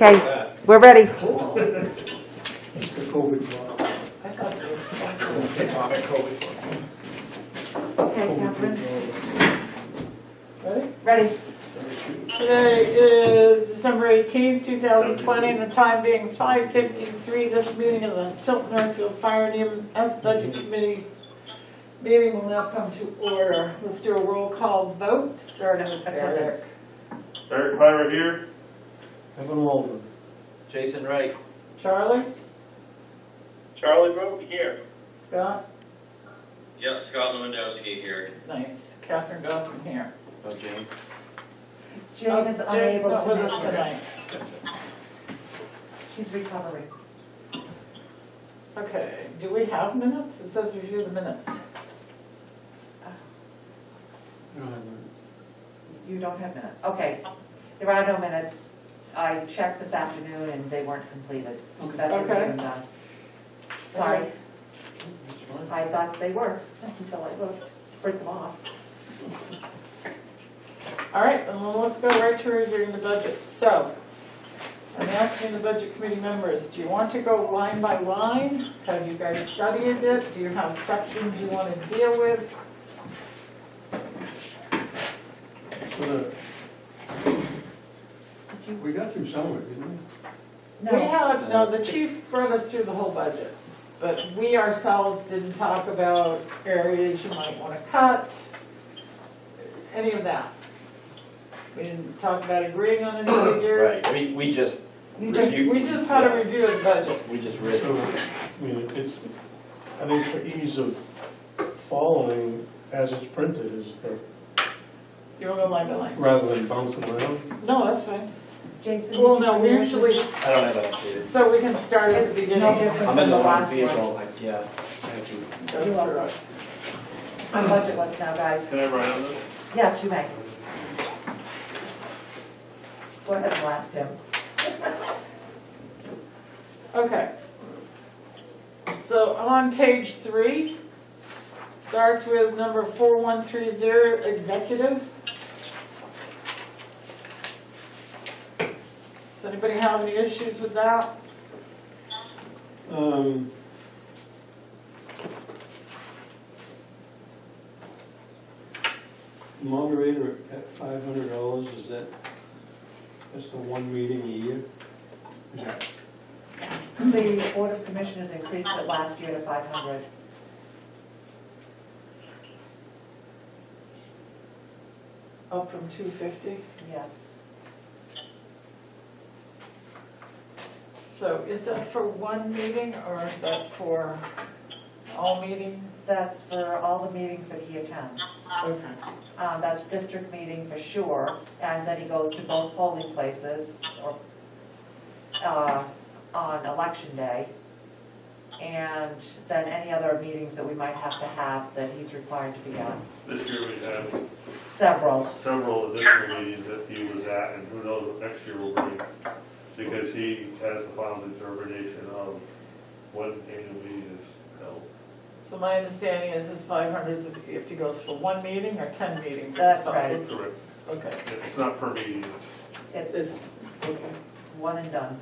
Okay, we're ready. It's the COVID one. It's on a COVID one. Okay, Catherine. Ready? Ready. Today is December 18th, 2020, and the time being 5:53. This meeting of the Tilton Northfield Fire and EMS Budget Committee meeting will now come to order. Let's do a roll call vote, starting with Eric. Eric Pyra here. Kevin Walden. Jason Wright. Charlie? Charlie Rowe here. Scott? Yeah, Scott Lewandowski here. Nice. Catherine Dawson here. Oh, Jane. Jane is Jane's unable not to with make us it. tonight. She's recovering. Okay, do we have minutes? It says review the minutes. You don't have minutes. Okay, there are no minutes. I checked this afternoon and they weren't completed. That didn't Okay. even done. Sorry. I thought they were until I looked, print them off. All right, then let's go right to reviewing the budget. So, I'm asking the budget committee members, do you want to go line by line? Have you guys studied it? Do you have sections you want to deal with? We got through some of it, didn't we? We have, no, the chief brought us through the whole budget, but we ourselves didn't talk about areas you might want to cut, any of that. We didn't talk about agreeing on any figures. Right, we just We reviewed. just had a review of the budget. We just read So, it. I mean, it's, I think for ease of following as it's printed is the, You want to go line by line? rather than bouncing around. No, that's fine. Jason? Well, did you no, we bring your- usually, I don't have that updated. so we can start at the It's beginning. no different I'm than in the the wrong last one. vehicle, yeah, thank you. Go through it. I'm budgetless now, guys. Can I write on this? Yes, you may. Go ahead and laugh, Tim. Okay. So on page 3, starts with number 4130, executive. Does anybody have any issues with that? Moderator at $500, is that, that's the one meeting a year? Is that- The Board of Commissioners increased it last year to 500. Up from 250. Yes. So is that for one meeting or is that for all meetings? That's for all the meetings that he attends. Okay. That's district meeting for sure, and then he goes to both polling places or, on election day. And then any other meetings that we might have to have that he's required to be at. This year we had Several. several additional meetings that he was at, and who knows what next year will bring. Because he has the final determination of when annual meeting is held. So my understanding is this 500 is if he goes for one meeting or 10 meetings? That's So right. it's- Correct. Okay. It's not per meeting. It's It's, okay. one and done.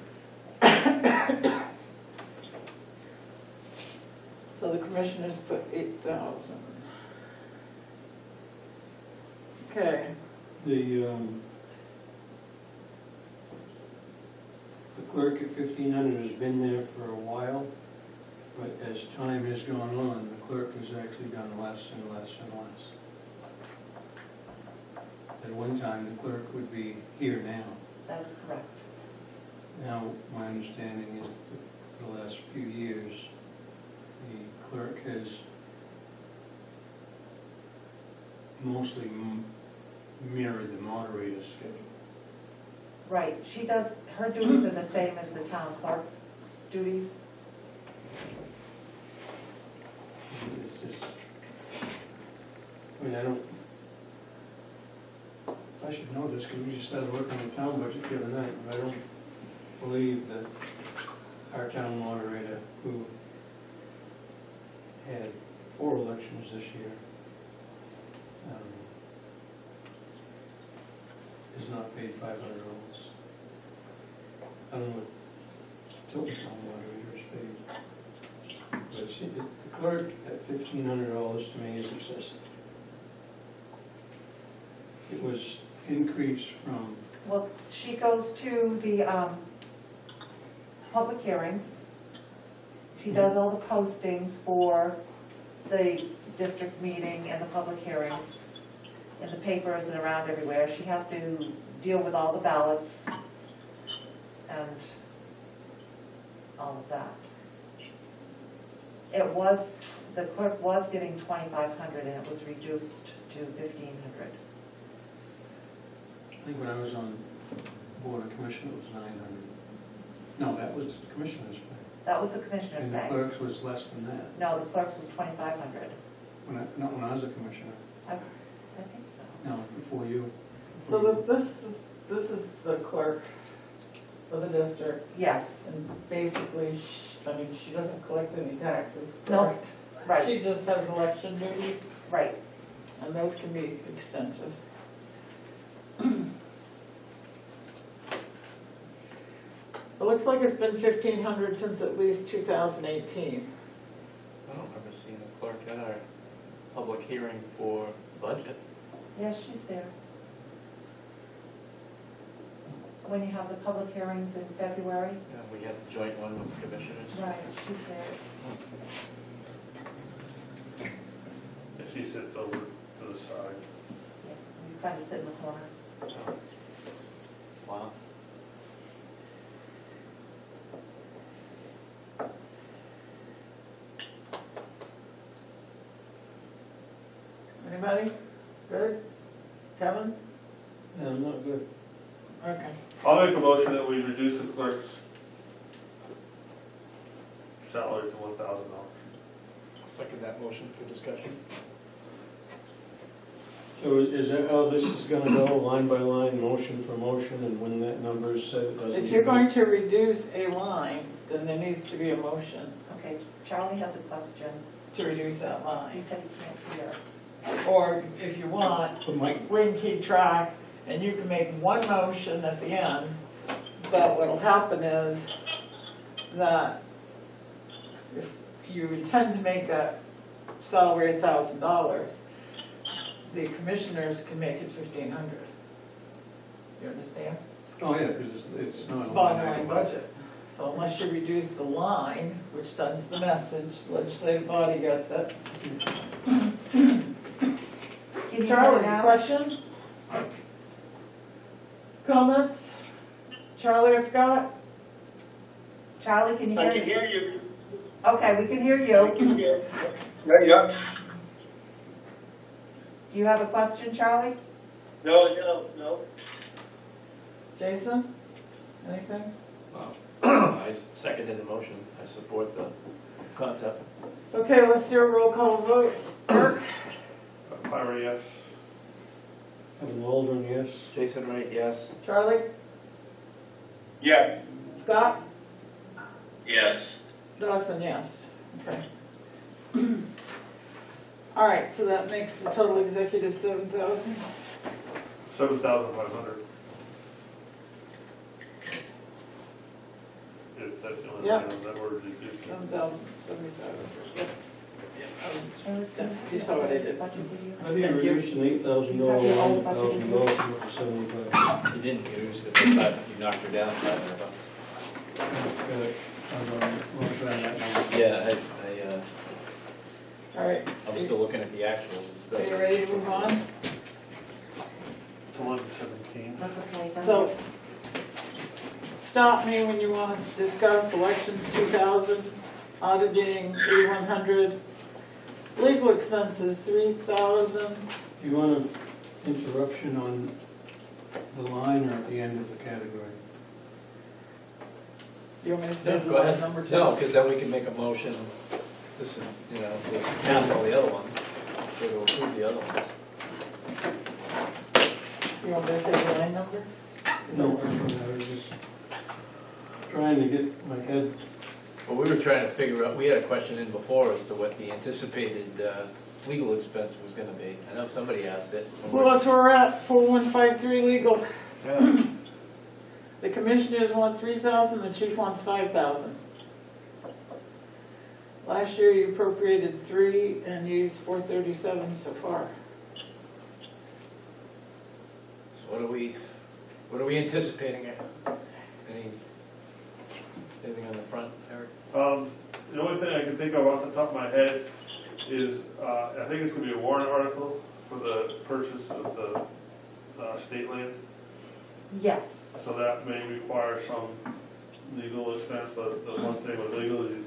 So the commissioners put 8,000. Okay, The clerk at 1,500 has been there for a while, but as time has gone on, the clerk has actually done less and less and less. At one time, the clerk would be here now. That's correct. Now, my understanding is that for the last few years, the clerk has mostly mirrored the moderator's schedule. Right, she does, her duties are the same as the town clerk's duties. It's just, I mean, I should know this because we just started working on the town budget the other night, but I don't believe that our town moderator, who had 4 elections this year, is not paid $500. I don't know, Tilton Town Moderator's paid. But see, the clerk at $1,500 to me is excessive. It was increased from, Well, she goes to the public hearings. She does all the postings for the district meeting and the public hearings in the papers and around everywhere. She has to deal with all the ballots and all of that. It was, the clerk was getting $2,500 and it was reduced to $1,500. I think when I was on Board of Commissioners, it was 900. No, that was the Commissioner's pay. That was the commissioner's And the pay. clerk's was less than that. No, the clerk's was $2,500. Not when I was a commissioner. I think so. No, before you. So this is the clerk for the district, Yes, and basically, she doesn't collect any taxes, No. correct? right, She just has election duties, right. and those can be extensive. It looks like it's been 1,500 since at least 2018. I don't remember seeing the clerk at our public hearing for budget. Yes, she's there. When you have the public hearings in February. Yeah, we had a joint one with the commissioners. Right, she's there. And she sits over to the side. Yeah, you kind of sit in the corner. Oh. Wow. Anybody? Good? Kevin? No, not good. Okay. I'll make a motion that we reduce the clerk's salary to $1,000. I'll second that motion for discussion. So is that how this is gonna go, line by line, motion for motion, and when that number is set, it doesn't? If you're going to reduce a line, then there needs to be a motion Okay, Charlie has a question. to reduce that He line. said he can't hear. Or if you want, But Mike, we can keep track, and you can make one motion at the end, but what'll happen is that if you intend to make that salary $1,000, the commissioners can make it $1,500. You understand? oh yeah, because it's not. It's a bottom line line item. budget. So unless you reduce the line, which sends the message, legislative body gets it. Can you hear Charlie, now? question? Comments? Charlie or Scott? Charlie, can you hear I me? can hear you. Okay, we can hear I you. can hear. Yeah. Do you have a question, Charlie? No. Jason? Anything? I seconded the motion. I support the concept. Okay, let's do a roll call vote. Kirk? Myra, yes. Kevin Waldron, yes. Jason Wright, yes. Charlie? Yeah. Scott? Yes. Dawson, yes. Okay. All right, so that makes the total executive 7,000. 7,500. If that's the only Yep. thing that we're reducing. 7,075. Yep. Eric, You saw what I did. budget review? How do you Thank you. reduce an $8,000 You have line, your own budget $1,000 to 75? You didn't use it, but you knocked her down $500. Good. We'll try that number. Yeah, All right, I'm still looking at the actuals and are you stuff. ready to move on? To 117. That's okay. then. So, stop me when you want to discuss elections 2,000, auditing 3,100, legal expenses 3,000. Do you want an interruption on the line or at the end of the category? Do you want me to say No, the go ahead. line number 2? No, because then we can make a motion to, to pass all the other ones, so to approve the other ones. You want me to say the line number? No, I was just trying to get my head, Well, we were trying to figure out, we had a question in before as to what the anticipated legal expense was gonna be. I know somebody asked it. Well, that's where we're at, 4153 legal. Yeah. The commissioners want 3,000, the chief wants 5,000. Last year you appropriated 3 and used 437 so far. So what are we anticipating? Anything on the front, Eric? The only thing I can think of off the top of my head is, I think it's gonna be a warrant article for the purchase of the state land. Yes. So that may require some legal expense, but the one thing with legal is,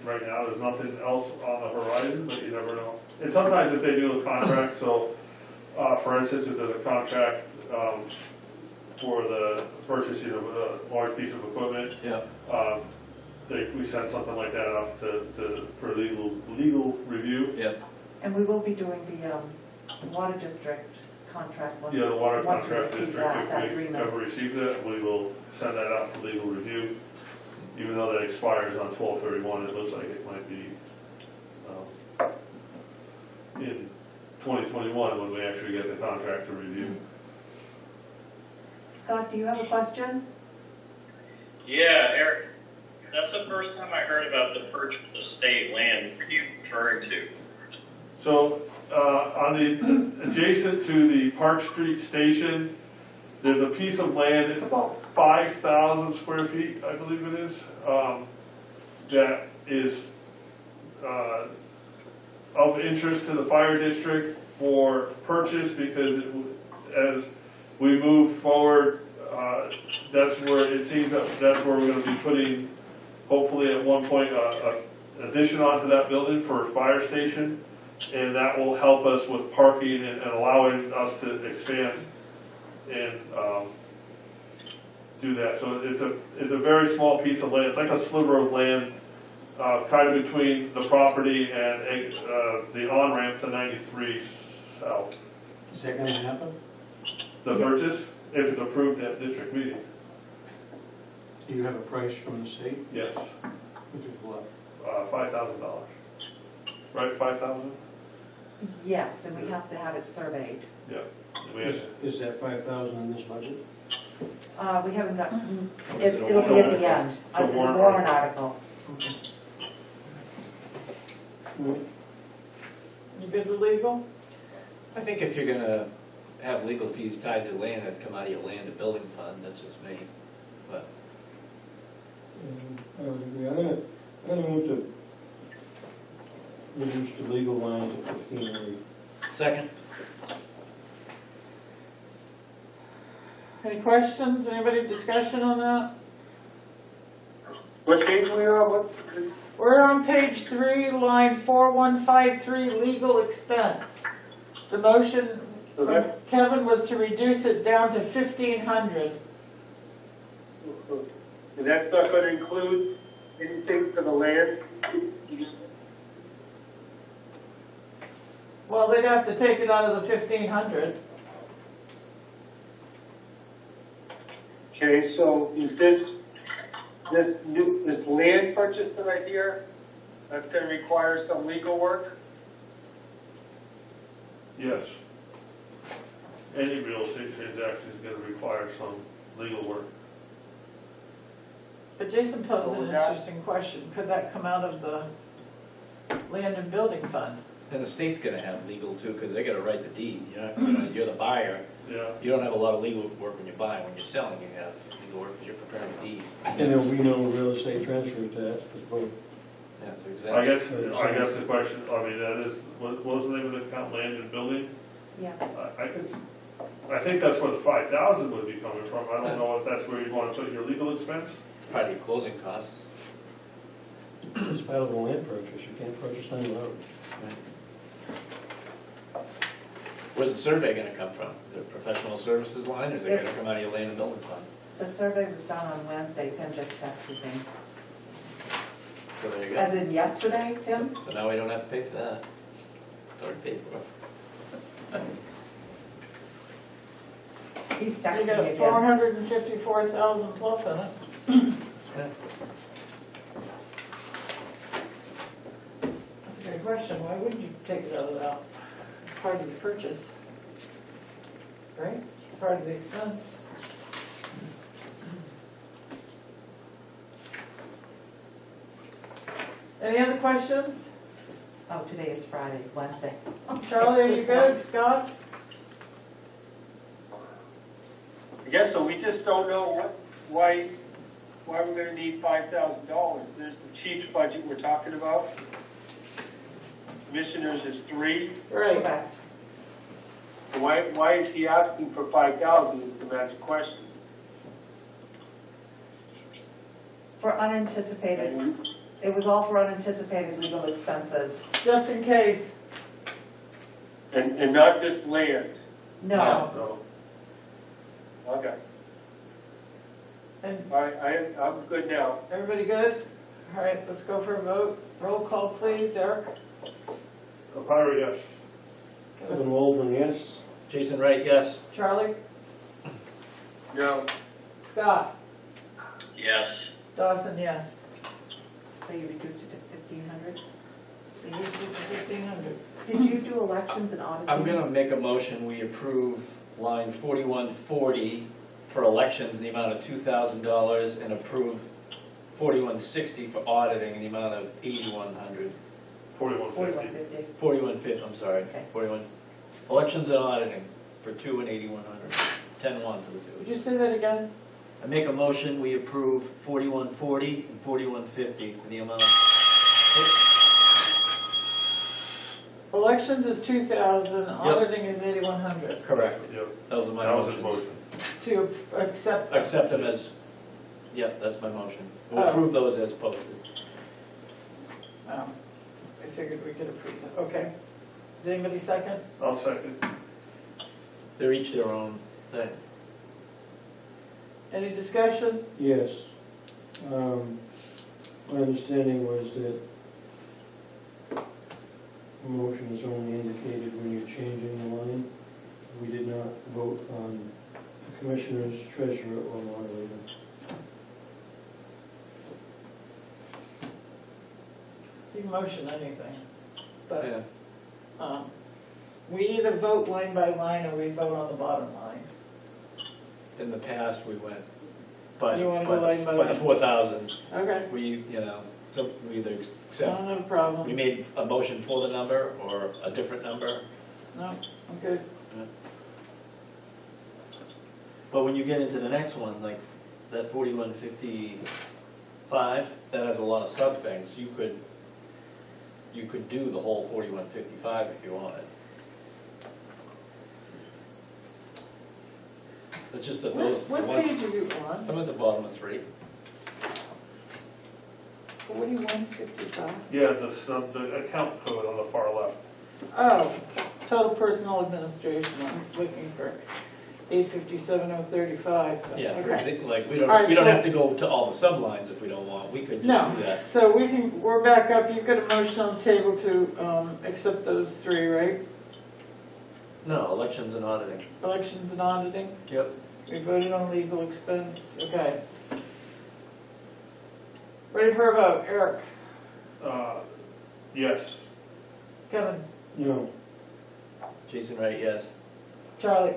right now, there's nothing else on the horizon, but you never know. And sometimes if they do a contract, so, for instance, if there's a contract, for the purchasing of a large piece of equipment, Yeah. we send something like that up for legal review. Yeah. And we will be doing the water district contract once. Yeah, the water once we contract receive district, that if we agreement. ever receive that, we will send that out for legal review. Even though that expires on 12/31, it looks like it might be in 2021 when we actually get the contract to review. Scott, do you have a question? Yeah, Eric, that's the first time I heard about the purchase of state land. What are you referring to? So, on the, adjacent to the Park Street station, there's a piece of land, it's about 5,000 square feet, I believe it is, that is of interest to the fire district for purchase, because as we move forward, that's where it seems that that's where we're going to be putting, hopefully at one point, an addition onto that building for a fire station, and that will help us with parking and allowing us to expand and do that. So it's a very small piece of land. It's like a sliver of land, kind of between the property and the on-ramp to 93 South. Is that gonna happen? The purchase, if it's approved at district meeting, Do you have a price from the state? yes, Which is what? $5,000. Right, 5,000? Yes, and we have to have it surveyed. Yeah. We have, Is that 5,000 in this budget? We haven't gotten, Or is it a it'll be at warrant the end. article? It's a Warrant warrant article. You good with legal? I think if you're gonna have legal fees tied to land, it'd come out of your land and building fund, that's just me. But I would agree. I'm gonna move to reduce the legal line to 15. second, Any questions? Anybody discussion on that? What page we on? What? We're on page 3, line 4153, legal expense. The motion So from that, Kevin was to reduce it down to 1,500. and that's not gonna include anything for the land? Well, they'd have to take it out of the 1,500. Okay, so is this land purchase that I hear, that's gonna require some legal work? yes. Any real estate transaction is going to require some legal work. But Jason posed an Oh, yeah. interesting question. Could that come out of the land and building fund? and the state's gonna have legal too, because they gotta write the deed, you're the buyer. Yeah. You don't have a lot of legal work when you buy, when you're selling, you have legal work because you're preparing the deed. And there'll be no real estate transfer tax, because both. Yeah, so I exactly. guess the question, I mean, that is, what was the name of the account, land and building? Yeah. I think that's where the 5,000 would be coming from. I don't know if that's where you want to put your legal expense. Probably your closing costs. It's part of the land purchase, you can't purchase land without it. Where's the survey gonna come from? Is it a professional services line, or is it It's- gonna come out of your land and building fund? The survey was done on Wednesday, Tim just texted me. So there you As go. in yesterday, Tim? So now we don't have to pay for that. It's already paid for. He's You texting me got again. 454,000 plus in it. Yeah. That's a good question. Why wouldn't you take it out of that? It's part of the purchase. Right? Part of the expense. Any other questions? Oh, today is Friday, Wednesday. Charlie, are you good? Scott? I guess so, we just don't know why we're gonna need $5,000. There's the chief's budget we're talking about. Commissioners is 3. Right. Correct. Why is he asking for 5,000 is the next question. For unanticipated, it was all for unanticipated legal expenses. Just in case. And not just land. No, No. Okay. And All right, I'm good now. everybody good? All right, let's go for a vote. Roll call, please. Eric? O'Hara, yes. Kevin Waldron, yes? Jason Wright, yes. Charlie? No. Scott? Yes. Dawson, yes. so you reduced it to 1,500? Reduce it to 1,500. Did you do elections and auditing? I'm gonna make a motion, we approve line 4140 for elections in the amount of $2,000 and approve 4160 for auditing in the amount of 8,100. 4150. 4150. 4150, I'm sorry, Okay. 41, elections and auditing for 2 and 8,100, 10-1 for the Would two. you say that again? I make a motion, we approve 4140 and 4150 for the amount. Elections is 2,000, auditing is 8,100. Correct. Yep, Those are my that was his motions. motion. To accept. Accept them as, yep, that's my motion. We'll Oh. approve those as posted. Oh, I figured we could approve that. Okay. Does anybody second? I'll second. They're each their own thing. Any discussion? Yes. My understanding was that the motion is only indicated when you're changing the line. We did not vote on the commissioners, treasurer, or moderator. You can motion anything, but Yeah. we either vote line by line or we vote on the bottom line. In the past, we went by, You wanna by go line by the- by the line? 4,000. Okay, We, so we either accept, no we problem. made a motion for the number or a different number. No, I'm good. But when you get into the next one, like that 4155, that has a lot of sub things. You could do the whole 4155 if you wanted. It's just that those. What the one- page are you on? I'm at the bottom of 3. 4155? Yeah, the account code on the far left. Oh, total personal administration, I'm looking for 857,035. Yeah, for Okay. example, like, we All right, don't so- have to go to all the sublines if we don't want, we could just No, do that. so we're back up, you've got a motion on the table to accept those 3, right? No, elections and auditing. Elections and auditing, Yep. we voted on legal expense, okay. Ready for a vote, Eric, Yes. Kevin, No. Jason Wright, yes. Charlie.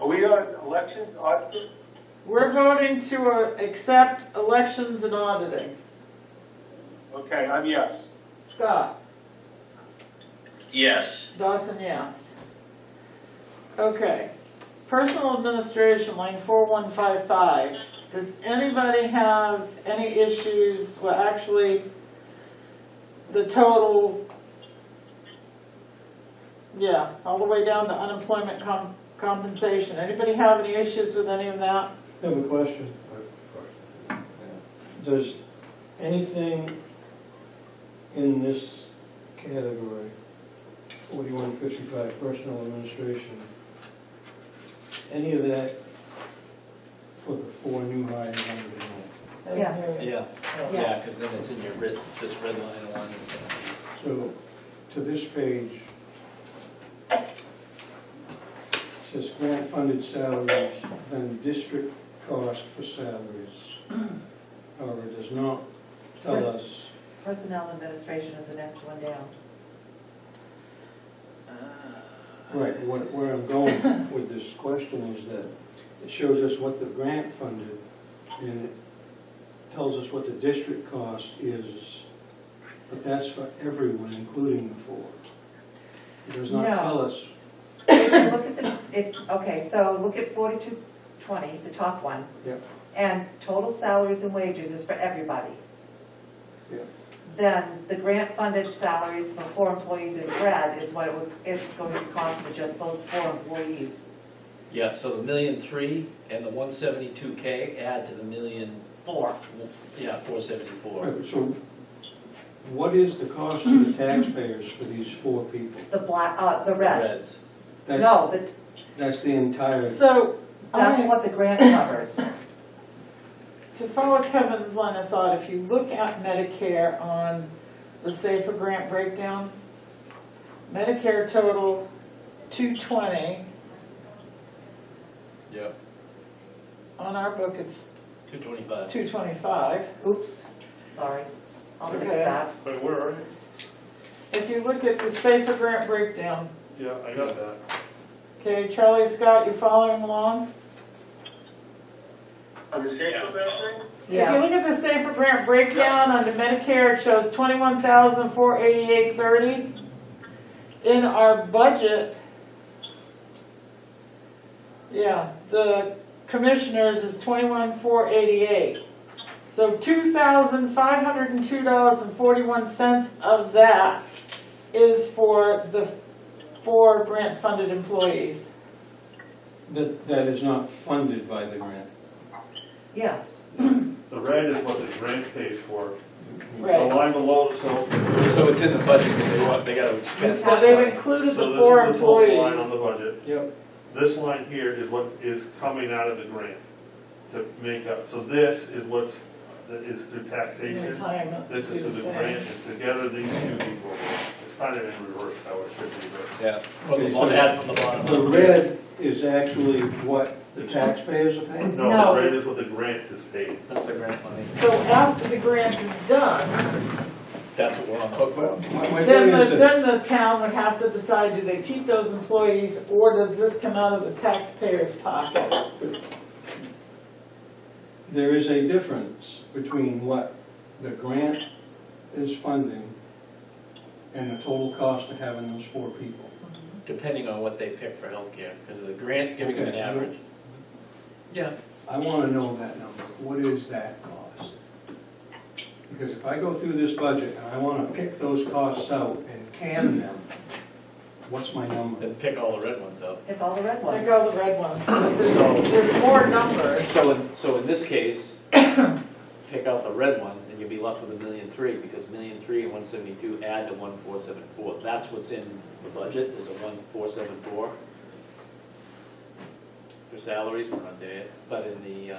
Are we on elections, auditing? We're voting to accept elections and auditing. Okay, I'm yes. Scott? Yes. Dawson, yes. Okay. Personal administration, line 4155. Does anybody have any issues, well, actually, the total, yeah, all the way down to unemployment compensation. Anybody have any issues with any of that? I have a question. Does anything in this category, 4155 personal administration, any of that for the 4 new hires under the law? Yes. Yeah, yeah, Yes. because then it's in your this red line along. So, to this page, it says grant-funded salaries, then district cost for salaries. However, it does not tell Yes. us, Personnel administration is the next one down. right, where I'm going with this question is that it shows us what the grant funded, and it tells us what the district cost is, but that's for everyone, including the four. It does not No. tell us. Look at okay, so look at 4220, the top one. Yep. And total salaries and wages is for everybody. Yep. Then the grant-funded salaries for 4 employees in red is what it's going to cost for just those 4 employees. Yeah, so the 1,000,003 and the 172K add to the million, 4. yeah, 474. Right, so what is the cost to the taxpayers for these 4 people? The red. Reds. That's- No, but That's the entire, So, that's what the grant covers. to follow Kevin's line of thought, if you look at Medicare on the Safer Grant breakdown, Medicare total 220, Yep, on our book it's 225. 225. Oops, sorry. I'll fix Okay. that. But where are you? If you look at the Safer Grant breakdown, Yeah, I got that. okay, Charlie Scott, you following along? On the safer grant thing? If you look Yes, at the Safer Grant breakdown under Medicare, it shows $21,488.30. In our budget, yeah, the commissioners is $21,488. So $2,502.41 of that is for the 4 grant-funded employees. that is not funded by the grant. yes. The red is what the grant pays for. The Right. line below, so So it's in the budget because they gotta expense So that they've money. included So the this 4 is the total line on employees. the budget. Yep. This line here is what is coming out of the grant to make up. So this is what's, that is through taxation. Retirement. This is through the grant, and together these two people, it's kind of in reverse how it should be, but Yeah, from the Okay, bottom, so add from the bottom. The red is actually what the taxpayers are paying? no, No. the red is what the grant is paid. That's the grant money. So after the grant is done, That's what we're on the hook for. My then point is the, that then the town would have to decide, do they keep those employees, or does this come out of the taxpayer's pocket? there is a difference between what the grant is funding and the total cost of having those 4 people. Depending on what they pick for healthcare, because the grant's giving them an Okay. average. Yeah. I want to know that number. What is that cost? Because if I go through this budget and I want to pick those costs out and can them, what's my number? Then pick all the red ones out. Pick all the red Take ones. all the red ones. There's more numbers. So in this case, pick out the red one, and you'll be left with 1,000,003, because 1,000,003 and 172 add to 1,474. That's what's in the budget, is a 1,474 for salaries, we're not there yet, but in the,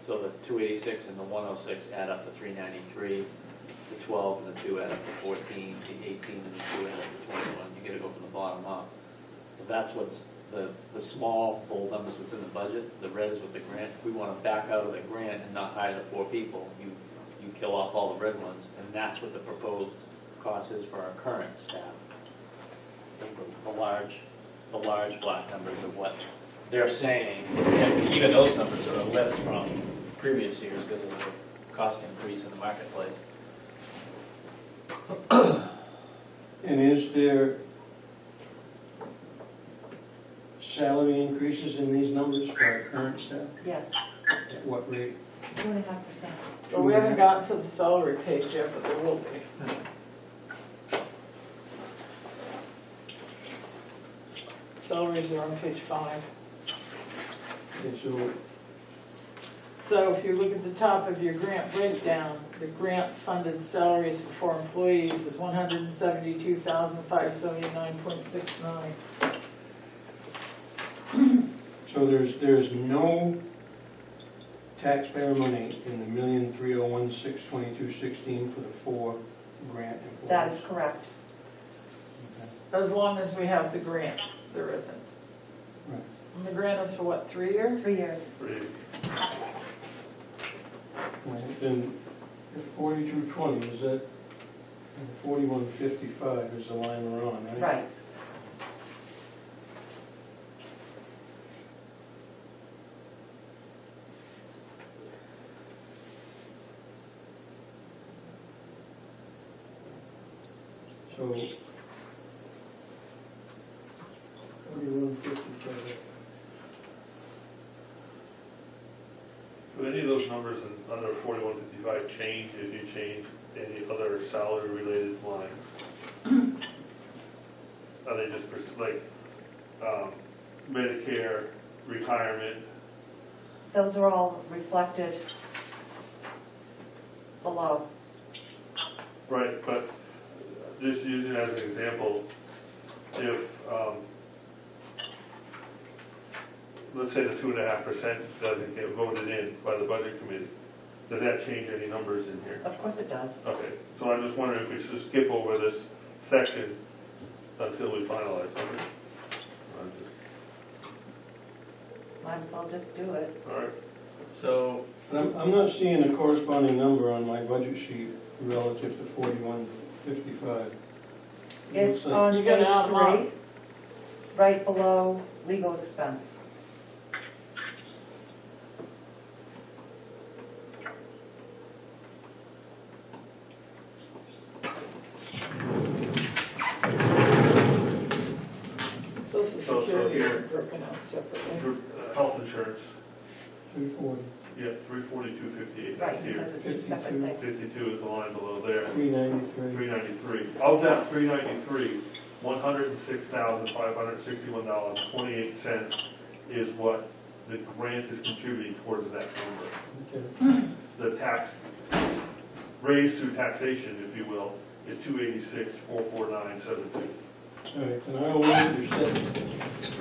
so the 286 and the 106 add up to 393, the 12 and the 2 add up to 14, the 18 and the 2 add up to 21. You gotta go from the bottom up. So that's what's, the small bold numbers what's in the budget, the red is with the grant. If we wanna back out of the grant and not hire the 4 people, you kill off all the red ones, and that's what the proposed cost is for our current staff. Is the large black numbers of what they're saying, and even those numbers are a lift from previous years because of the cost increase in the marketplace. And is there salary increases in these numbers for our current staff? Yes, At what rate? 2.5%. But we haven't gotten to the salary page yet, but there will be. Salaries are on page 5. And so, So if you look at the top of your grant breakdown, the grant-funded salaries for 4 employees is $172,579.69. so there's no taxpayer money in the 1,301,622.16 for the 4 grant employees? That is correct. Okay. As long as we have the grant, there isn't. Right. And the grant is for what, 3 years? 3 years. Well, then, if 4220 is that, and 4155 is the line we're on, right? Right. So 4155. Do any of those numbers under 4155 change if you change any other salary-related line? Are they just like Medicare, retirement? Those are all reflected below. Right, but just using it as an example, if, let's say the 2.5% doesn't get voted in by the budget committee, does that change any numbers in here? Of course it does. Okay, so I'm just wondering if we should skip over this section until we finalize, okay? Might as well just do it. All right, So, I'm not seeing a corresponding number on my budget sheet relative to 4155. It's Looks like- on You page gotta add them up. 3, right below legal expense. Social So Security is here- broken out separately. Group, health insurance, 340, yeah, 342.58, Right, that's here. because it's two separate 52. things. 52 is the line below there. 393. 393. Of that 393, $106,561.28 is what the grant is contributing towards that number. Okay. The tax, raised through taxation, if you will, is 286,449.72. All right, and I'll wait to set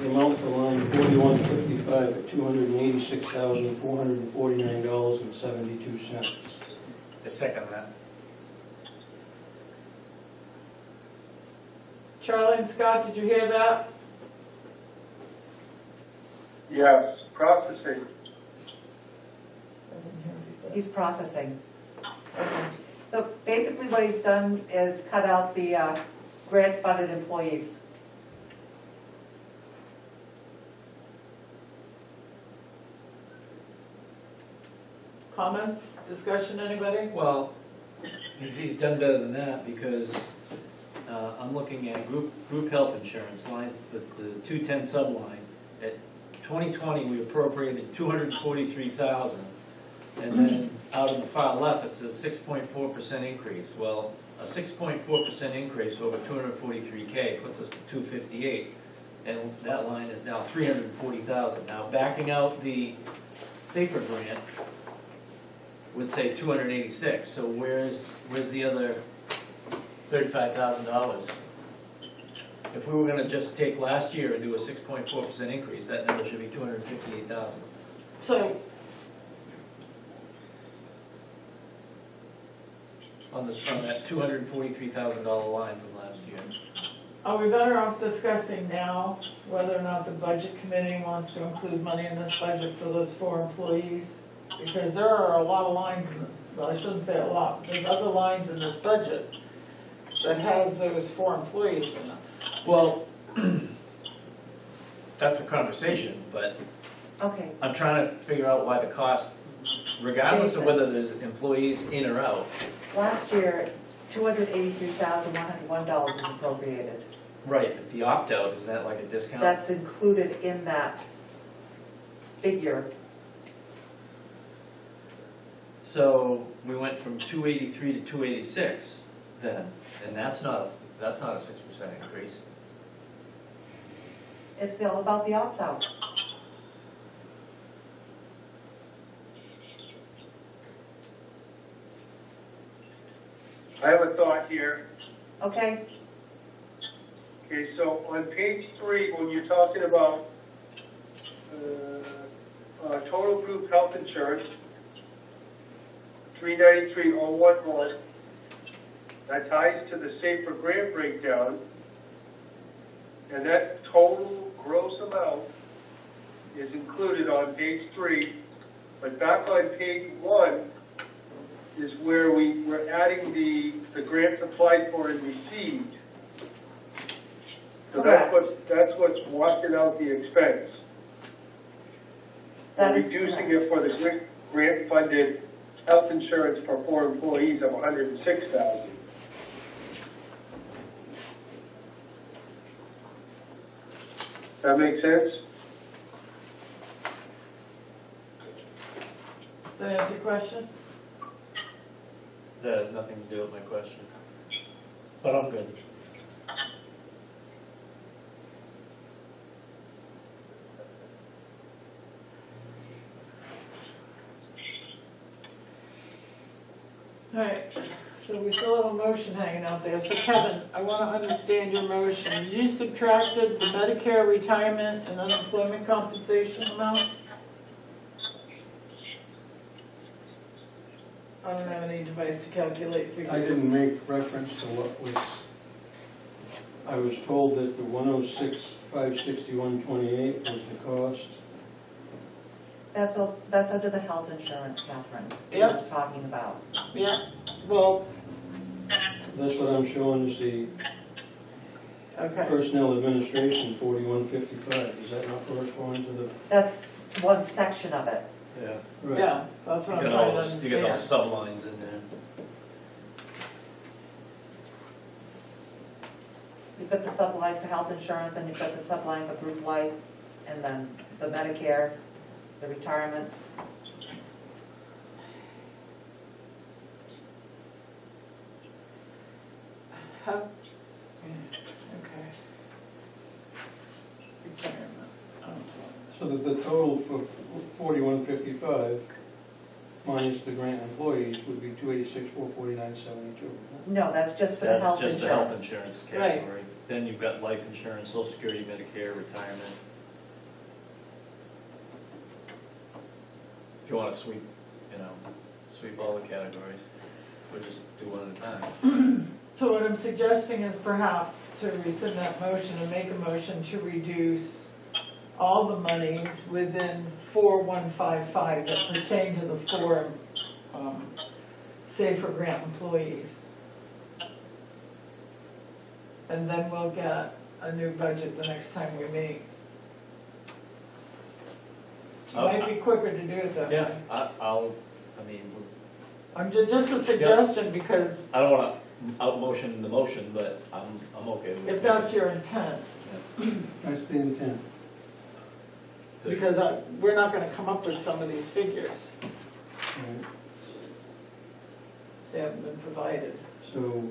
the amount for line 4155 at $286,449.72. I second that. Charlie and Scott, did you hear that? Yes, processing. He's processing. So basically what he's done is cut out the grant-funded employees. Comments, discussion, anybody? Well, he's done better than that because I'm looking at group health insurance line, the 210 subline. At 2020, we appropriated 243,000, and then out in the far left, it says 6.4% increase. Well, a 6.4% increase over 243K puts us to 258, and that line is now 340,000. Now, backing out the Safer grant would say 286, so where's the other $35,000? If we were gonna just take last year and do a 6.4% increase, that number should be 258,000. So, On that $243,000 line from last year. are we better off discussing now whether or not the budget committee wants to include money in this budget for those 4 employees? Because there are a lot of lines, well, I shouldn't say a lot, there's other lines in this budget that has those 4 employees in it. Well, that's a conversation, but Okay, I'm trying to figure out why the cost, regardless of whether there's employees in or out. last year, $283,101 was appropriated. Right, but the opt-out, is that like a discount? That's included in that figure. So we went from 283 to 286 then, and that's not a 6% increase. It's all about the opt-outs. I have a thought here. Okay, Okay, so on page 3, when you're talking about total group health insurance, 393,011, that ties to the Safer grant breakdown, and that total gross amount is included on page 3, but back on page 1 is where we're adding the grants applied for and received. So that's what's washing out the expense. that We're is reducing correct. it for the grant-funded health insurance for 4 employees of $106,000. That make sense? Does that answer your question? That has nothing to do with my question. But I'm good. All right, so we still have a motion hanging out there. So Kevin, I want to understand your motion. You subtracted the Medicare retirement and unemployment compensation amounts? I don't have any device to calculate figures. I didn't make reference to what was, I was told that the 106,561.28 was the cost. That's under the health insurance, Catherine, Yep. was talking about. Yeah, well, That's what I'm showing is the okay. personnel administration, 4155. Does that not correspond to the? That's one section of it. Yeah. Right. Yeah, that's what I'm You got trying all to those, you got those understand. sublines in there. You've got the subline for health insurance, and you've got the subline for group life, and then the Medicare, the retirement. How, okay. Retirement, So that the total for 4155 minus the grant employees would be 286,449.72. No, that's just for the That's health just the health insurance. insurance category. Then you've got life insurance, social security, Medicare, retirement. If you want to sweep, sweep all the categories, we'll just do one at a time. So what I'm suggesting is perhaps to rescind that motion and make a motion to reduce all the monies within 4155 that pertain to the four Safer Grant employees. And then we'll get a new budget the next time we meet. It might be quicker to do it that Yeah, way. I'm just a suggestion because I don't want to out-motion the motion, but I'm okay with it. if that's your intent, That's the intent. because we're not gonna come up with some of these figures. Right. They haven't been provided. So,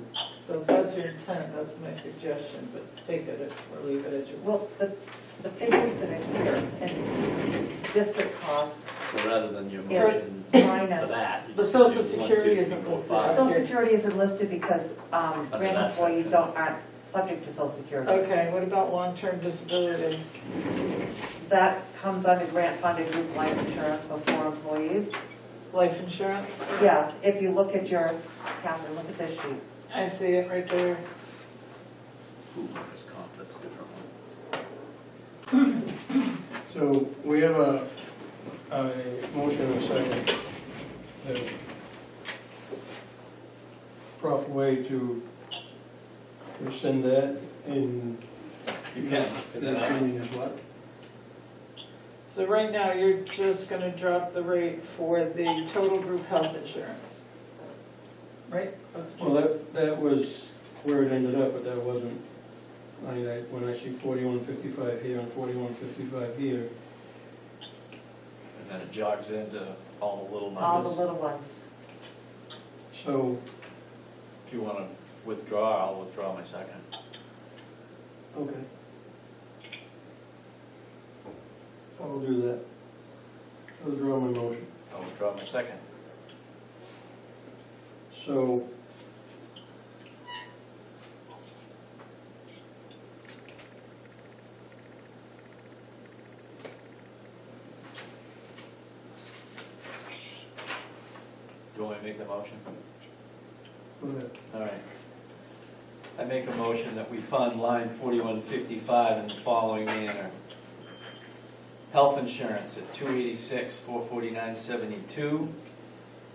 So if that's your intent, that's my suggestion, but take it or leave it as you will. Well, the figures that are here in district costs, So rather than your Yes, motion minus for that. you the just Social do 1, 2, Security 3, isn't 4, listed. 5. Social Security isn't listed because grant that's employees it. aren't subject to Social Security. Okay, what about long-term disability? That comes under grant-funded group life insurance for 4 employees. Life insurance? Yeah, if you look at your, Catherine, look at this sheet. I see it right there. Ooh, workers' comp, that's a different one. so we have a motion and a second. The proper way to rescind that in You can, but then the I, opinion is what? So right now, you're just gonna drop the rate for the total group health insurance. Right? That's Well, that was where it ended up, but that wasn't, when I see 4155 here and 4155 here, and then it jogs into all the little All the numbers. little ones. so, If you want to withdraw, I'll withdraw my second. okay. I'll do that. I'll withdraw my motion. I'll withdraw my second. So, Do you want me to make the motion? go ahead. All right. I make a motion that we fund line 4155 in the following manner. Health insurance at $286,449.72.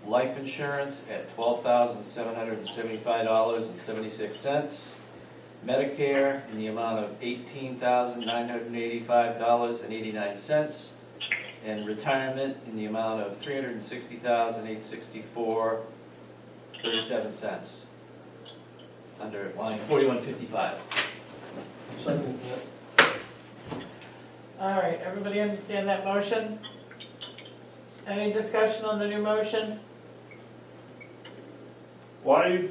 Life insurance at $12,775.76. Medicare in the amount of $18,985.89. And retirement in the amount of $360,864.37. Under line 4155. Second that. All right, everybody understand that motion? Any discussion on the new motion? Why are you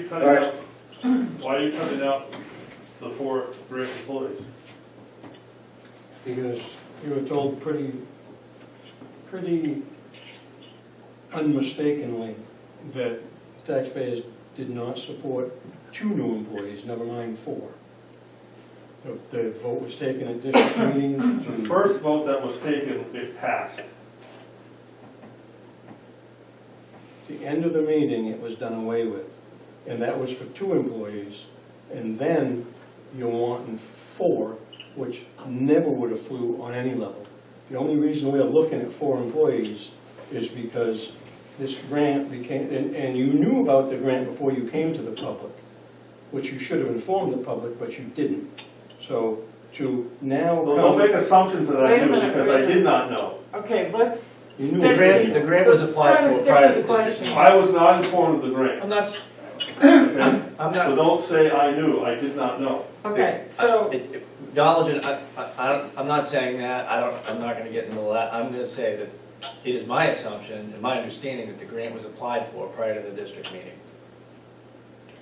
cutting Right. out, why are you cutting out the 4 grant employees? Because you were told pretty unmistakably that taxpayers did not support 2 new employees, never mind 4. The vote was taken at district meeting The to, first vote that was taken, it passed. the end of the meeting, it was done away with. And that was for 2 employees. And then you're wanting 4, which never would have flew on any level. The only reason we're looking at 4 employees is because this grant became, and you knew about the grant before you came to the public, which you should have informed the public, but you didn't. So to now Well, don't make assumptions that I Wait a knew, minute, because wait a I did not know. Okay, let's You knew stick it. The grant was let's applied try to for stick prior to to the the district question. meeting. I was not informed of the grant, I'm not, okay? I'm So not, don't say I knew, I did not know. Okay, so, acknowledging, I'm not saying that, I'm not gonna get into that. I'm gonna say that it is my assumption and my understanding that the grant was applied for prior to the district meeting.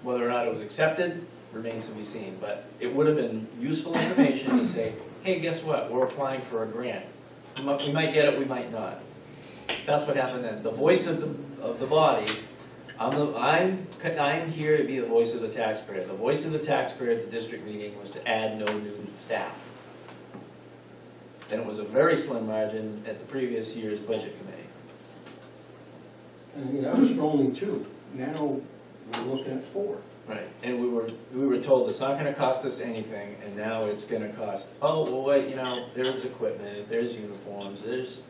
Whether or not it was accepted remains to be seen, but it would have been useful information to say, hey, guess what, we're applying for a grant. We might get it, we might not. That's what happened then. The voice of the body, I'm here to be the voice of the taxpayer. The voice of the taxpayer at the district meeting was to add no new staff. And it was a very slim margin at the previous year's budget committee. and that was for only 2. Now we're looking at 4. Right, and we were told it's not gonna cost us anything, and now it's gonna cost, oh, well, wait, there's equipment, there's uniforms, there's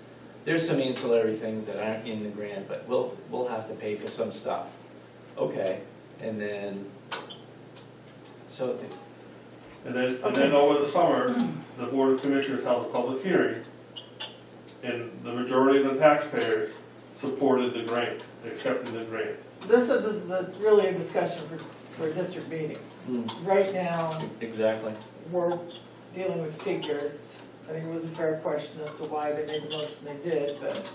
some ancillary things that aren't in the grant, but we'll have to pay for some stuff. Okay, and then, so, And then over the summer, the Board of Commissioners held a public hearing, and the majority of the taxpayers supported the grant, accepted the grant. this is really a discussion for a district meeting. Right now, exactly. we're dealing with figures. I think it was a fair question as to why they made the motion they did, but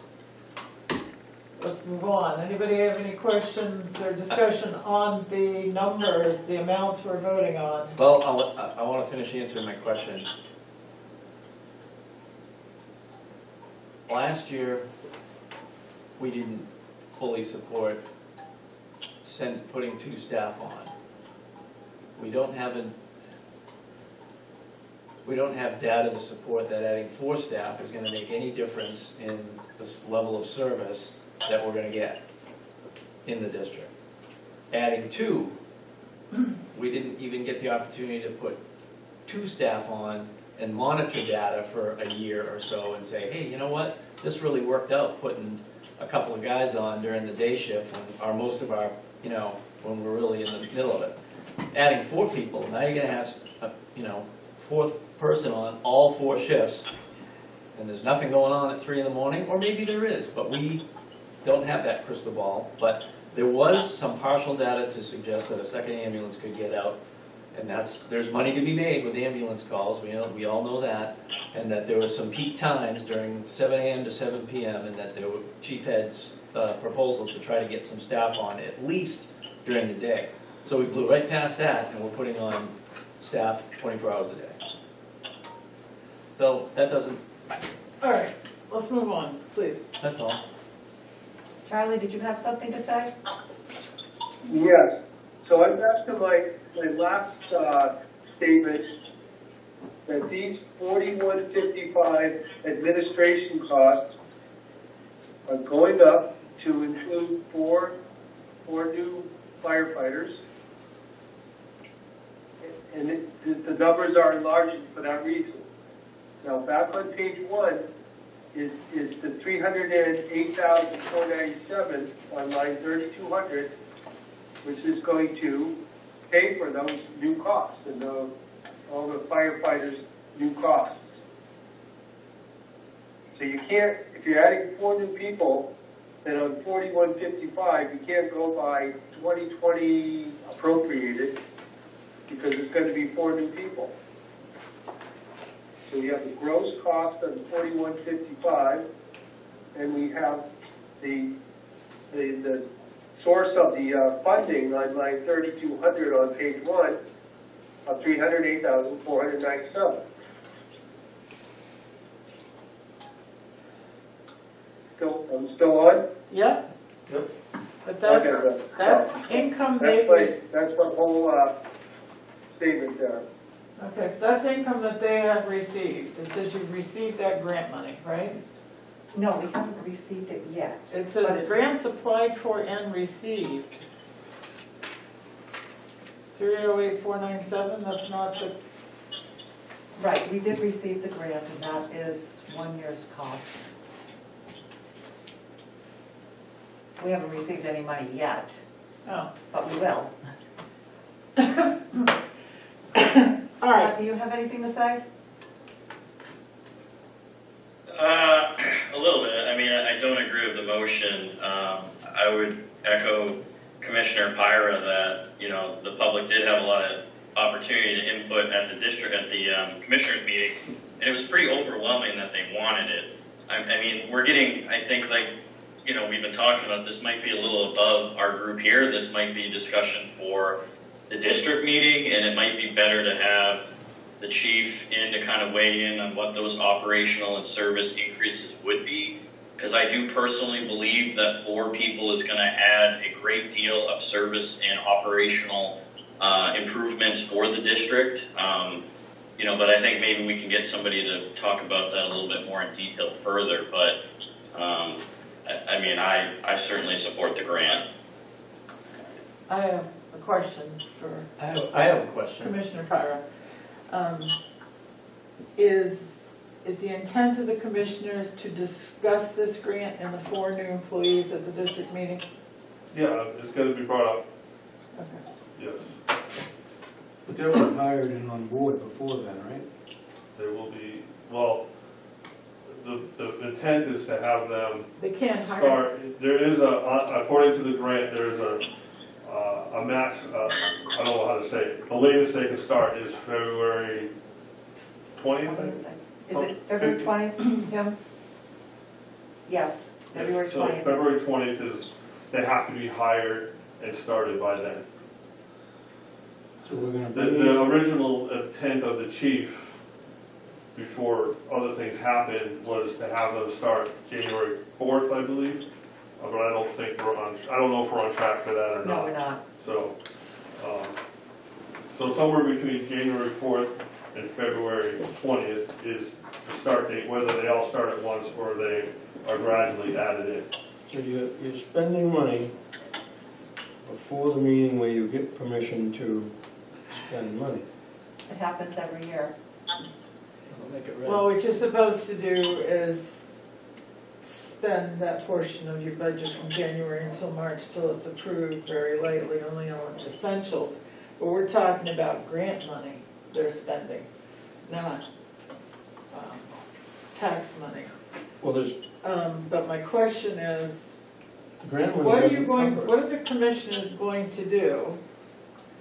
let's move on. Anybody have any questions or discussion on the numbers, the amounts we're voting on? Well, I wanna finish answering my question. Last year, we didn't fully support putting 2 staff on. We don't have data to support that adding 4 staff is gonna make any difference in this level of service that we're gonna get in the district. Adding 2, we didn't even get the opportunity to put 2 staff on and monitor data for a year or so and say, hey, you know what? This really worked out, putting a couple of guys on during the day shift when most of our, when we're really in the middle of it. Adding 4 people, now you're gonna have, a 4th person on all 4 shifts, and there's nothing going on at 3 in the morning, or maybe there is, but we don't have that crystal ball. But there was some partial data to suggest that a second ambulance could get out, and there's money to be made with ambulance calls, we all know that, and that there was some peak times during 7 a.m. to 7 p.m., and that there were Chief Head's proposal to try to get some staff on at least during the day. So we blew right past that, and we're putting on staff 24 hours a day. So that doesn't, All right, let's move on, please. that's all. Charlie, did you have something to say? Yes, so I asked in my last statement that these 4155 administration costs are going up to include four new firefighters. And the numbers are enlarged for that reason. Now, back on page 1 is the 308,497 on line 3200, which is going to pay for those new costs and all the firefighters' new costs. So you can't, if you're adding 4 new people, then on 4155, you can't go by 2020 appropriated, because it's going to be 4 new people. So we have the gross cost of 4155, and we have the source of the funding on line 3200 on page 1 of 308,497. I'm still on? Yep. Yep. But Okay, that's income they, that's my whole statement there. okay, that's income that they have received. It says you've received that grant money, right? No, we haven't received it yet. It But says it's- grants applied for and received. 308,497, that's not the, Right, we did receive the grant, and that is 1 year's cost. We haven't received any money yet, oh. but we will. All right, Do you have anything to say? A little bit. I mean, I don't agree with the motion. I would echo Commissioner Pyra that, you know, the public did have a lot of opportunity to input at the commissioners meeting, and it was pretty overwhelming that they wanted it. I mean, we're getting, I think, like, you know, we've been talking about, this might be a little above our group here. This might be discussion for the district meeting, and it might be better to have the chief in to kind of weigh in on what those operational and service increases would be. Because I do personally believe that 4 people is going to add a great deal of service and operational improvements for the district. You know, but I think maybe we can get somebody to talk about that a little bit more in detail further. But I mean, I certainly support the grant. I have a question for I have a question. Commissioner Pyra. Is it the intent of the commissioners to discuss this grant and the 4 new employees at the district meeting? Yeah, it's gonna be brought up, Okay. yes. But they were hired and on board before then, right? There will be, well, the intent is to have them They can't hire, start, there is according to the grant, there's a max, I don't know how to say it. The latest they can start is February 20th? Is it February 20th, Tim? Yes, February So 20th. February 20th is, they have to be hired and started by then. So we're gonna The, bring the original intent of the chief, before other things happened, was to have them start January 4th, I believe. But I don't think we're on, I don't know if we're on track for that or No, not. we're not. So, so somewhere between January 4th and February 20th is the start date, whether they all start at once or they are gradually added in. So you're spending money before the meeting where you get permission to spend money. It happens every year. I'll make it ready. well, what you're supposed to do is spend that portion of your budget from January until March till it's approved very lightly, only on essentials. But we're talking about grant money they're spending, not tax money. Well, there's, But my question is, the grant what money are you doesn't going, cover it. what are the commissioners going to do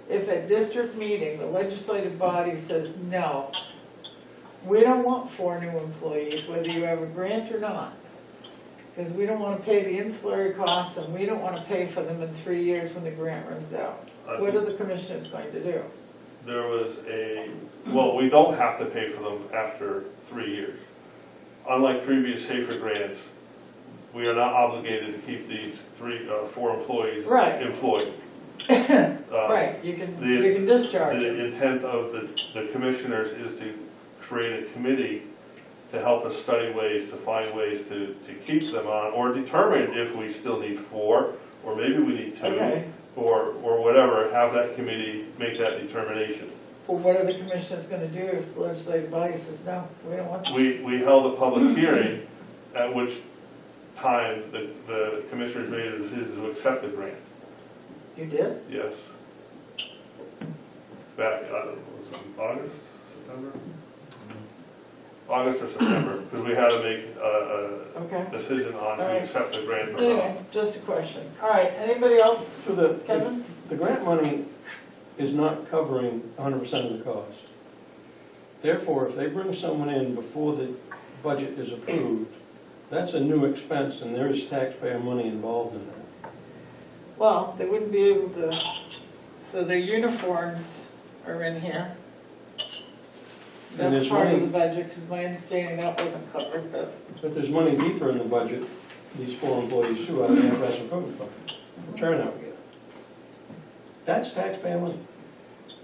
if at district meeting, the legislative body says, no, we don't want 4 new employees, whether you have a grant or not? Because we don't want to pay the ancillary costs, and we don't want to pay for them in 3 years when the grant runs out. What are the commissioners going to do? There was well, we don't have to pay for them after 3 years. Unlike previous SAFER grants, we are not obligated to keep these 4 employees Right. employed. Right, you can discharge The them. intent of the commissioners is to create a committee to help us study ways, to find ways to keep them on, or determine if we still need 4, or maybe we need 2, Okay. or whatever, have that committee make that determination. Well, what are the commissioners going to do if the legislative body says, no, we don't want this? We held a public hearing, at which time the commissioners made a decision to accept the grant, You did? yes. Back, I don't know, was it August, September? August or September, because we had to make Okay. a decision on All to right. accept the grant or not. Anyway, just a question. All right, anybody else? So the Kevin? grant money is not covering 100% of the cost. Therefore, if they bring someone in before the budget is approved, that's a new expense and there is taxpayer money involved in that. Well, they wouldn't be able to, so their uniforms are in here. And That's there's part of money- the budget, because my understanding that wasn't covered, but, But there's money deeper in the budget, these 4 employees too, out of the FS improvement fund, the turnout gear. That's taxpayer money.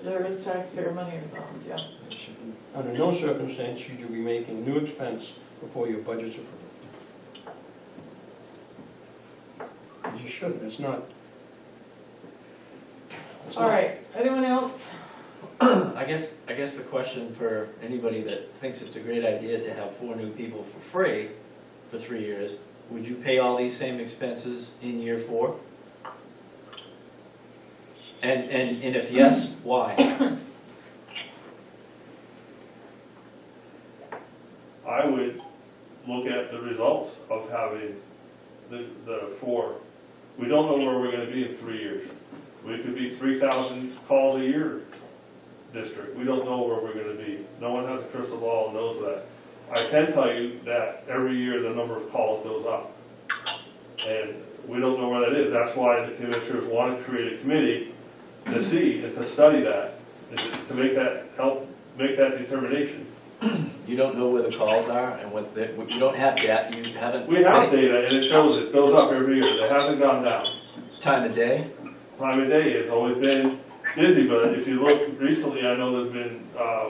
there is taxpayer money involved, yeah. Under no circumstance should you be making new expense before your budget's approved. You shouldn't, it's not. it's All not- right, anyone else? I guess the question for anybody that thinks it's a great idea to have 4 new people for free for 3 years, would you pay all these same expenses in year 4? And if yes, why? I would look at the results of having the 4. We don't know where we're gonna be in 3 years. We could be 3,000 calls a year district. We don't know where we're gonna be. No one has a crystal ball and knows that. I can tell you that every year the number of calls goes up. And we don't know where that is. That's why the commissioners want to create a committee to see and to study that, and to make that, help make that determination. You don't know where the calls are and you don't have data, you haven't. We have data and it shows it goes up every year. It hasn't gone down. Time of day? Time of day, it's always been busy, but if you look recently, I know there's been,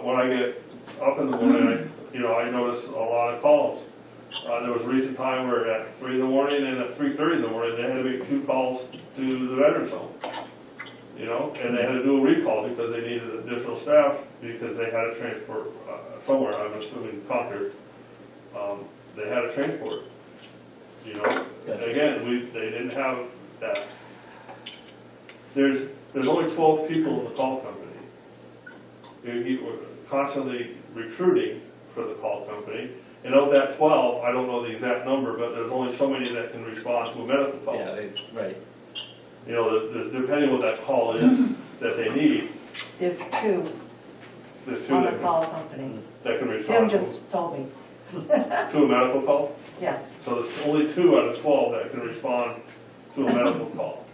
when I get up in the morning, I notice a lot of calls. There was a recent time where at 3 in the morning and at 3:30 in the morning, they had to make 2 calls to the veterans home. And they had to do a recall because they needed additional staff because they had to transport somewhere, I'm assuming Concord. They had to transport, Gotcha. Again, they didn't have that. There's only 12 people in the call company. We're constantly recruiting for the call company. And of that 12, I don't know the exact number, but there's only so many that can respond to a medical call. Yeah, right. Depending on what that call is that they need, There's 2 there's 2 on the that call company. can Tim respond just told me, to a medical call. yes. So there's only 2 out of 12 that can respond to a medical call.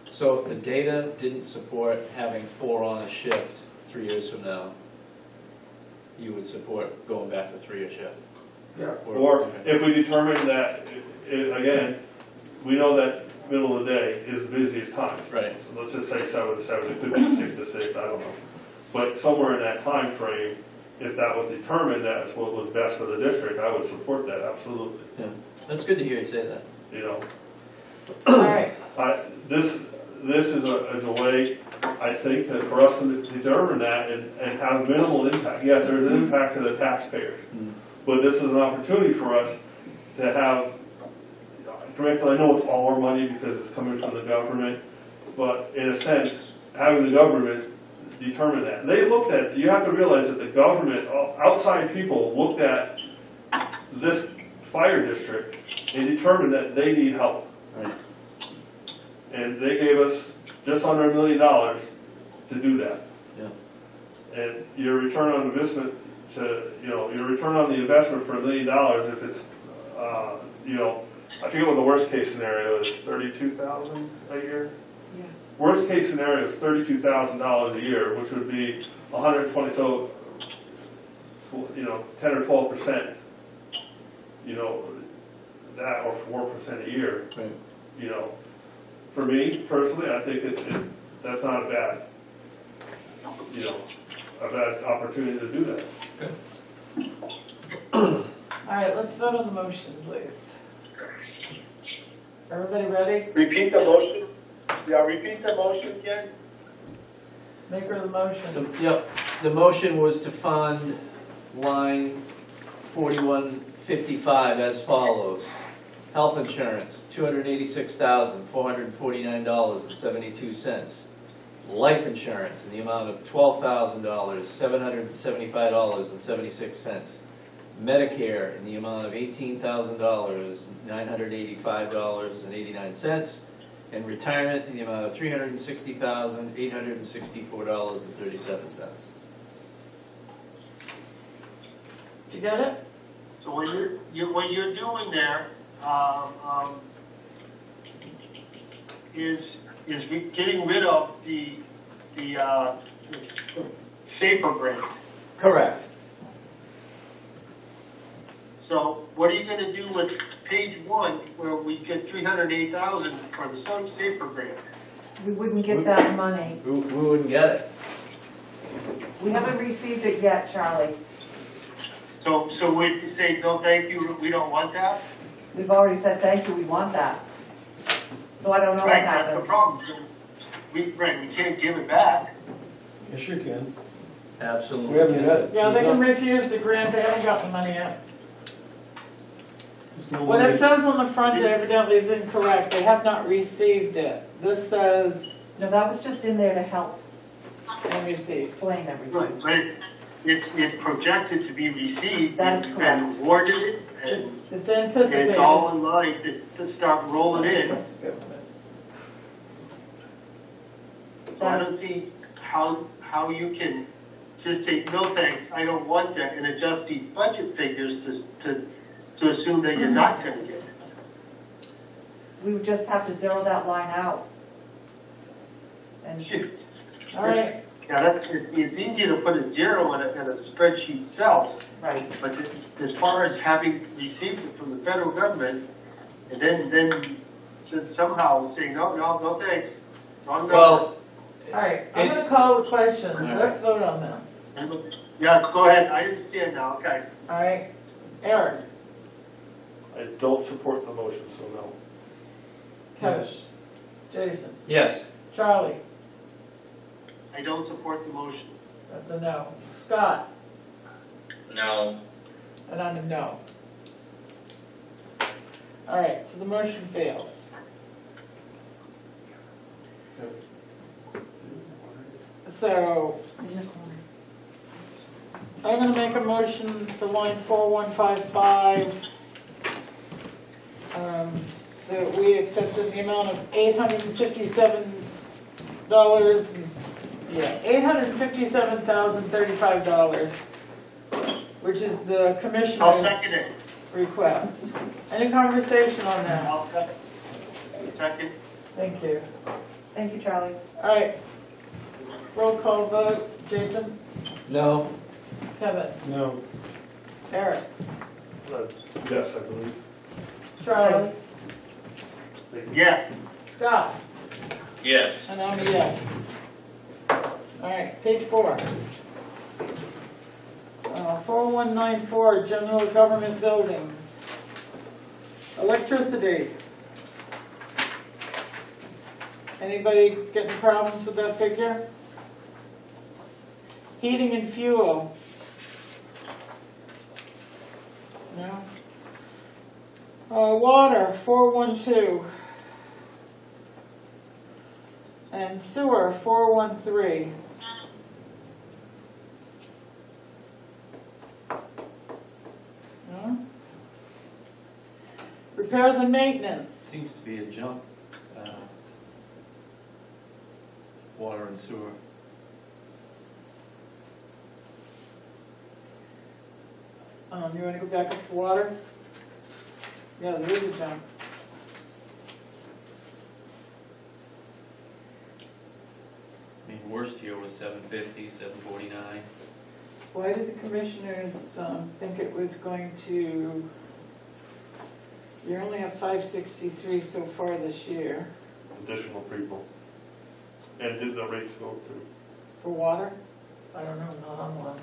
So if the data didn't support having 4 on a shift 3 years from now, you would support going back to 3-year shift? Yeah. Or if we determine that, again, we know that middle of the day is the busiest time. Right. So let's just say 7 to 7, it could be 6 to 6, I don't know. But somewhere in that time frame, if that was determined that's what was best for the district, I would support that, absolutely. Yeah, that's good to hear you say that. All right, This is a way, I think, for us to determine that and have minimal impact. Yes, there's an impact to the taxpayers, but this is an opportunity for us to have, directly, I know it's all our money because it's coming from the government, but in a sense, having the government determine that. They looked at, you have to realize that the government, outside people looked at this fire district and determined that they need help. Right. And they gave us just under $1 million to do that. Yeah. And your return on investment your return on the investment for $1 million, if it's, I forget what the worst case scenario is, 32,000 a year? Yeah. Worst case scenario is $32,000 a year, which would be 120, so, 10 or 12%, that, or 4% a year. Right. For me personally, I think that's not a bad, a bad opportunity to do that. all right, let's vote on the motion, please. Everybody ready? Repeat the motion. Yeah, repeat the motion again. Maker of the motion. Yep, the motion was to fund line 4155 as follows. Health insurance, $286,449.72. Life insurance in the amount of $12,000, $775.76. Medicare in the amount of $18,000, $985.89. And retirement in the amount of $360,864.37. Did you get it? So what you're doing there, is getting rid of the safer grant. Correct. So what are you gonna do with page 1, where we get 308,000 for the Sun Safer grant? We wouldn't get that money. We wouldn't get it. We haven't received it yet, Charlie. So we say, no, thank you, we don't want that? We've already said thank you, we want that. So I don't know what Right, that's the happens. problem. We can't give it back. Yes, you can. Absolutely. We haven't got it. Yeah, they can refuse the grant, they haven't got the money yet. There's no What money. it says on the front evidently is incorrect, they have not received it. This says, No, that was just in there to help let me see, explain everything. Right, but it's projected to be received. That is correct. And awarded it, and it's and anticipated. it's all in line to start rolling in. So I don't see how you can just say, no thanks, I don't want that, and adjust these budget figures to assume that you're not gonna get it. We would just have to zero that line out. And All right, Yeah, it's easy to put a zero in a spreadsheet cell, right, but as far as having received it from the federal government, and then just somehow say, no thanks, wrong number. Well, all right, I'm It's- gonna call the question, All right. let's vote on this. Yeah, go ahead, I understand now, okay. All right, Eric, I don't support the motion, so no. Kevin, Yes. Jason, yes. Charlie, I don't support the motion. that's a no. Scott, No, and I'm a no. All right, so the motion fails. So, in the corner. I'm gonna make a motion for line 4155, that we accepted the amount of $857, $857,035, which is the I'll commissioner's second it. request. Any conversation on that? I'll second. Thank you. Thank you, Charlie. All right, roll call vote, Jason, No. Kevin, No. Eric, Yes, I believe. Charlie, Yes. Scott. yes. And I'm a yes. All right, page 4. 4194, general government buildings. Electricity. Anybody getting problems with that figure? Heating and fuel. No? Water, 412. And sewer, 413. No? Repairs and maintenance. Seems to be a jump. Water and sewer. You wanna go back up to water? Yeah, there is a jump. I mean, worst year was 750, 749. Why did the commissioners, think it was going to, you only have 563 so far this year Additional people. And did the rates go through? for water? I don't know, not on water.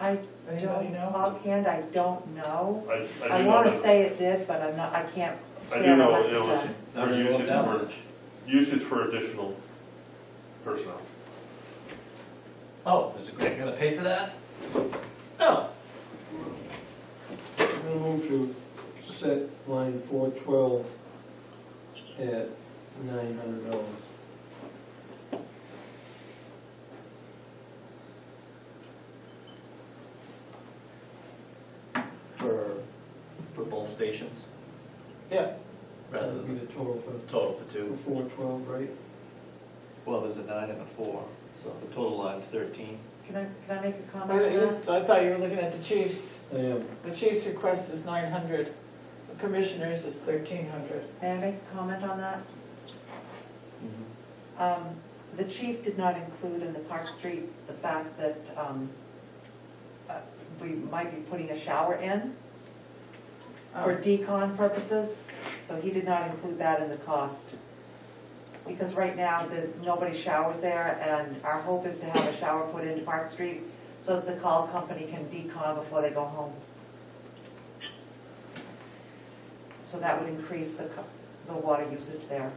I Anybody don't, know? offhand, I don't know. I I do know wanna that, say it did, but I'm not, I can't I do swear know 100%. it was Not for really usage looked that for, much. usage for additional personnel. Oh, is the grant gonna pay for that? No. I'm gonna move to set line 412 at $900. For both stations? Yeah, Rather That would be than the total for total for two? 412, right? Well, there's a 9 and a 4, so the total line's 13. Can I make a I comment on that? thought you were looking at the chief's. I am. The chief's request is 900, the commissioner's is 1,300. May I make a comment on that? Mm-hmm. The chief did not include in the Park Street the fact that we might be putting a shower in for decon purposes, so he did not include that in the cost. Because right now, nobody showers there, and our hope is to have a shower put into Park Street so that the call company can decon before they go home. So that would increase the water usage there.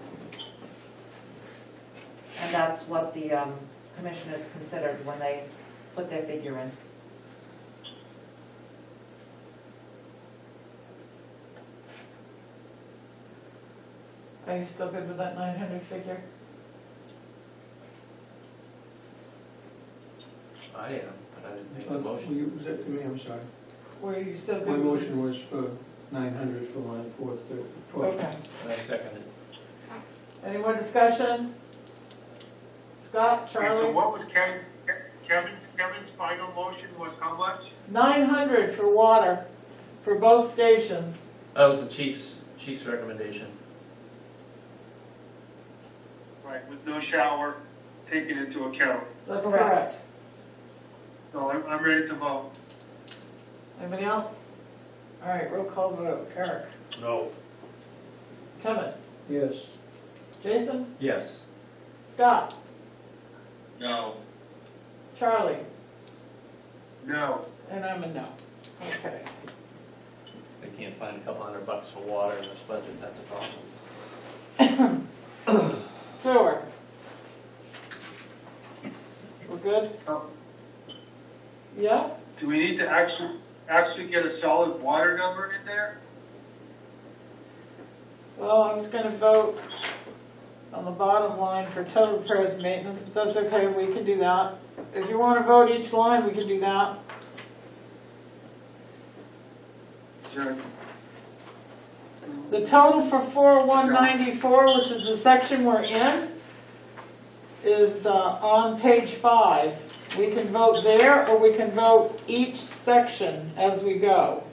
And that's what the commissioners considered when they put their figure in. Are you still good with that 900 figure? I am, but I didn't make a motion. Was that to me? I'm sorry. Were you still good? My with- motion was for 900 for line 412. Okay. And I seconded. Any more discussion? Scott, Okay, so Charlie? what was Kevin's final motion was how much? 900 for water for both stations. That was the chief's recommendation. Right, with no shower taken into account. That's Correct. correct. So I'm ready to vote. Anybody else? All right, roll call vote. Eric? No. Kevin? Yes. Jason? Yes. Scott? No, Charlie? No. And I'm a no. Okay. They can't find a couple $100 for water in this budget, that's a problem. Sewer? We're good? So, Yeah? do we need to actually get a solid water number in there? Well, I was gonna vote on the bottom line for total repairs and maintenance, but that's okay, we can do that. If you wanna vote each line, we can do that. Sure. The total for 4194, which is the section we're in, is on page 5. We can vote there, or we can vote each section as we go.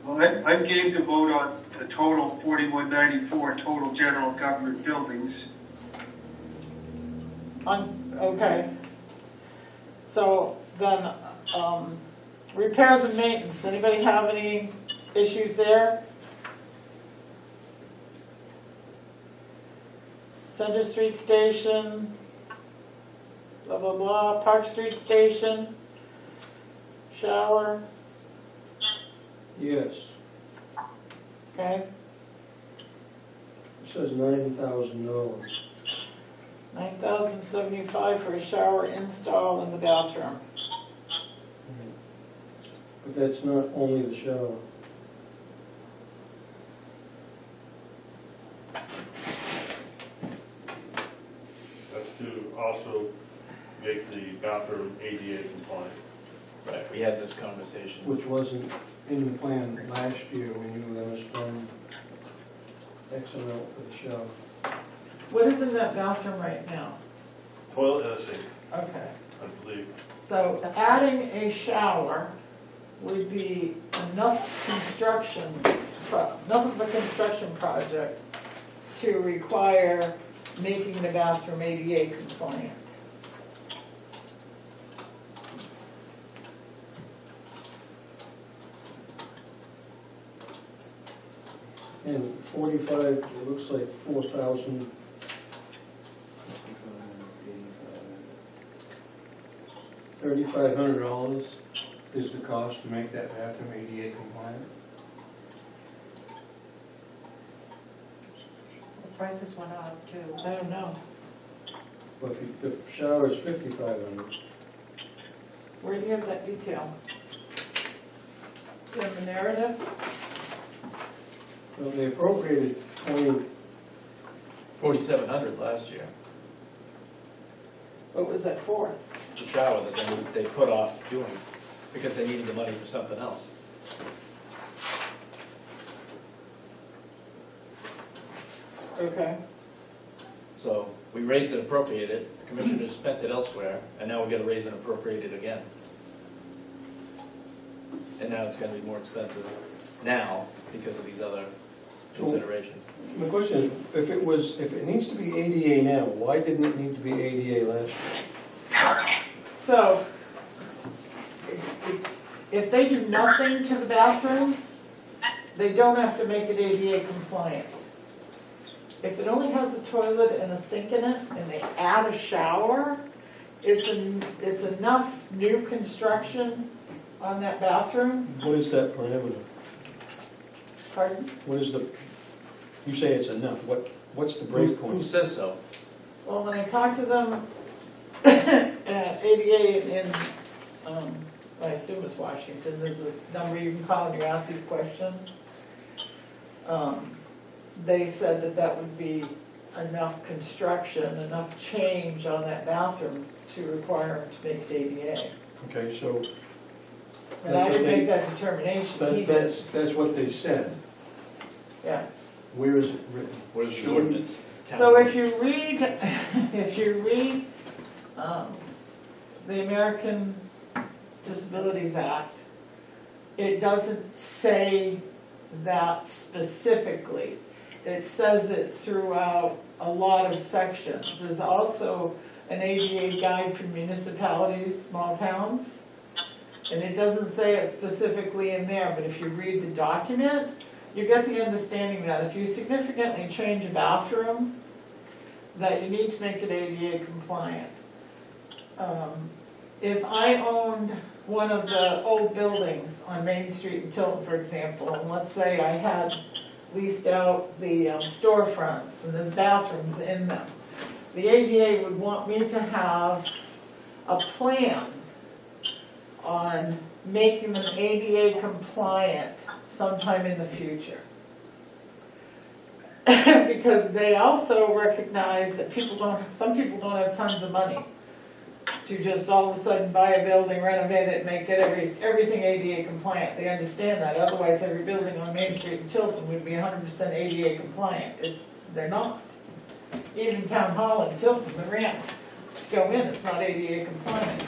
Well, I'm game to vote on the total 4194 total general government buildings. Okay. So then, repairs and maintenance, anybody have any issues there? Center Street Station, blah, blah, blah, Park Street Station, shower, Yes. okay, It says $9,000. $9,075 for a shower install in the bathroom. But that's not only the shower. That's to also make the bathroom ADA compliant. Right, we had this conversation. Which wasn't in the plan last year when you were gonna spend X amount for the shower. What is in that bathroom right now? Toilet and a sink, Okay. I believe. So adding a shower would be enough of a construction project to require making the bathroom ADA compliant. And 45, it looks like 4,000. $3,500 is the cost to make that bathroom ADA compliant. The prices went up too. I don't know. But if the shower is $5,500. Where do you have that detail? In the narrative? Well, they appropriated 20, 4,700 last year, What was that for? the shower that they put off doing, because they needed the money for something else. Okay. So we raised and appropriated it, the commissioners spent it elsewhere, and now we're gonna raise and appropriate it again. And now it's gonna be more expensive now because of these other considerations. My question is, if it needs to be ADA now, why didn't it need to be ADA last year? So, if they do nothing to the bathroom, they don't have to make it ADA compliant. If it only has a toilet and a sink in it, and they add a shower, it's enough new construction on that bathroom. What is that parameter? Pardon? What is the, you say it's enough, what's the break Who point? says so? Well, when I talked to them at ADA in, I assume it's Washington, there's a number you can call and you ask these questions. They said that that would be enough construction, enough change on that bathroom to require them to make it ADA. Okay, so And I didn't make that determination, he did. that's what they said. Yeah. Where is it written? What is the ordinance? So if you read, the American Disabilities Act, it doesn't say that specifically. It says it throughout a lot of sections. There's also an ADA guide for municipalities, small towns, and it doesn't say it specifically in there, but if you read the document, you get the understanding that if you significantly change a bathroom, that you need to make it ADA compliant. If I owned one of the old buildings on Main Street in Tilton, for example, and let's say I had leased out the storefronts and there's bathrooms in them, the ADA would want me to have a plan on making them ADA compliant sometime in the future. Because they also recognize that some people don't have tons of money to just all of a sudden buy a building, renovate it, make it everything ADA compliant. They understand that, otherwise every building on Main Street in Tilton would be 100% ADA compliant. They're not. Even Town Hall in Tilton, the ramps to go in, it's not ADA compliant.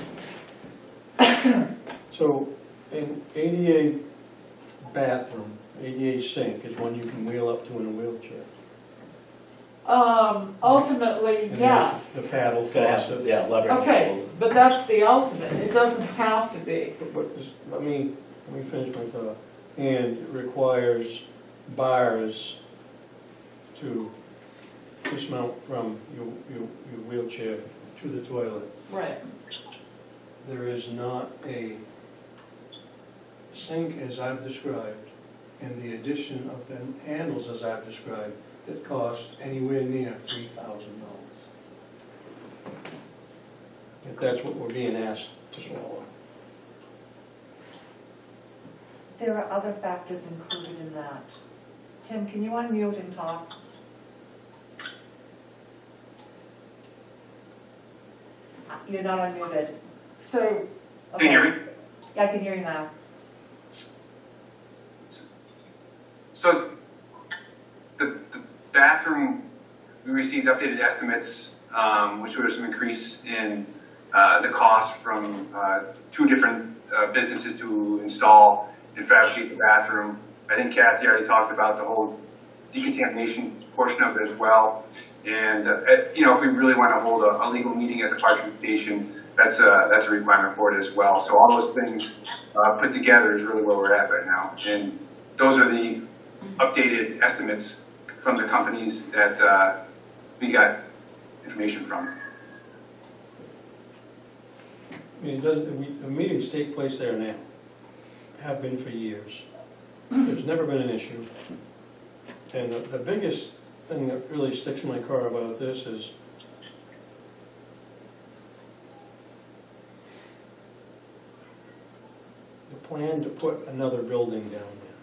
So an ADA bathroom, ADA sink is one you can wheel up to in a wheelchair. Ultimately, And yes. The paddle It's gonna have, faucet. yeah, lever. Okay, but that's the ultimate. It doesn't have to be. But let me finish my thought. And it requires bars to dismount from your wheelchair to the toilet. Right. There is not a sink as I've described, and the addition of the handles as I've described, that cost anywhere near $3,000. If that's what we're being asked to swallow. There are other factors included in that. Tim, can you unmute and talk? You're not unmuted. So, Can you hear me? Yeah, I can hear you now. So the bathroom, we received updated estimates, which showed some increase in the cost from 2 different businesses to install and fabricate the bathroom. I think Kathy already talked about the whole decontamination portion of it as well. And if we really want to hold a legal meeting at the Park Station, that's a requirement for it as well. So all those things put together is really where we're at right now. And those are the updated estimates from the companies that we got information from. I mean, the meetings take place there now, have been for years. There's never been an issue. And the biggest thing that really sticks in my car about this is the plan to put another building down there.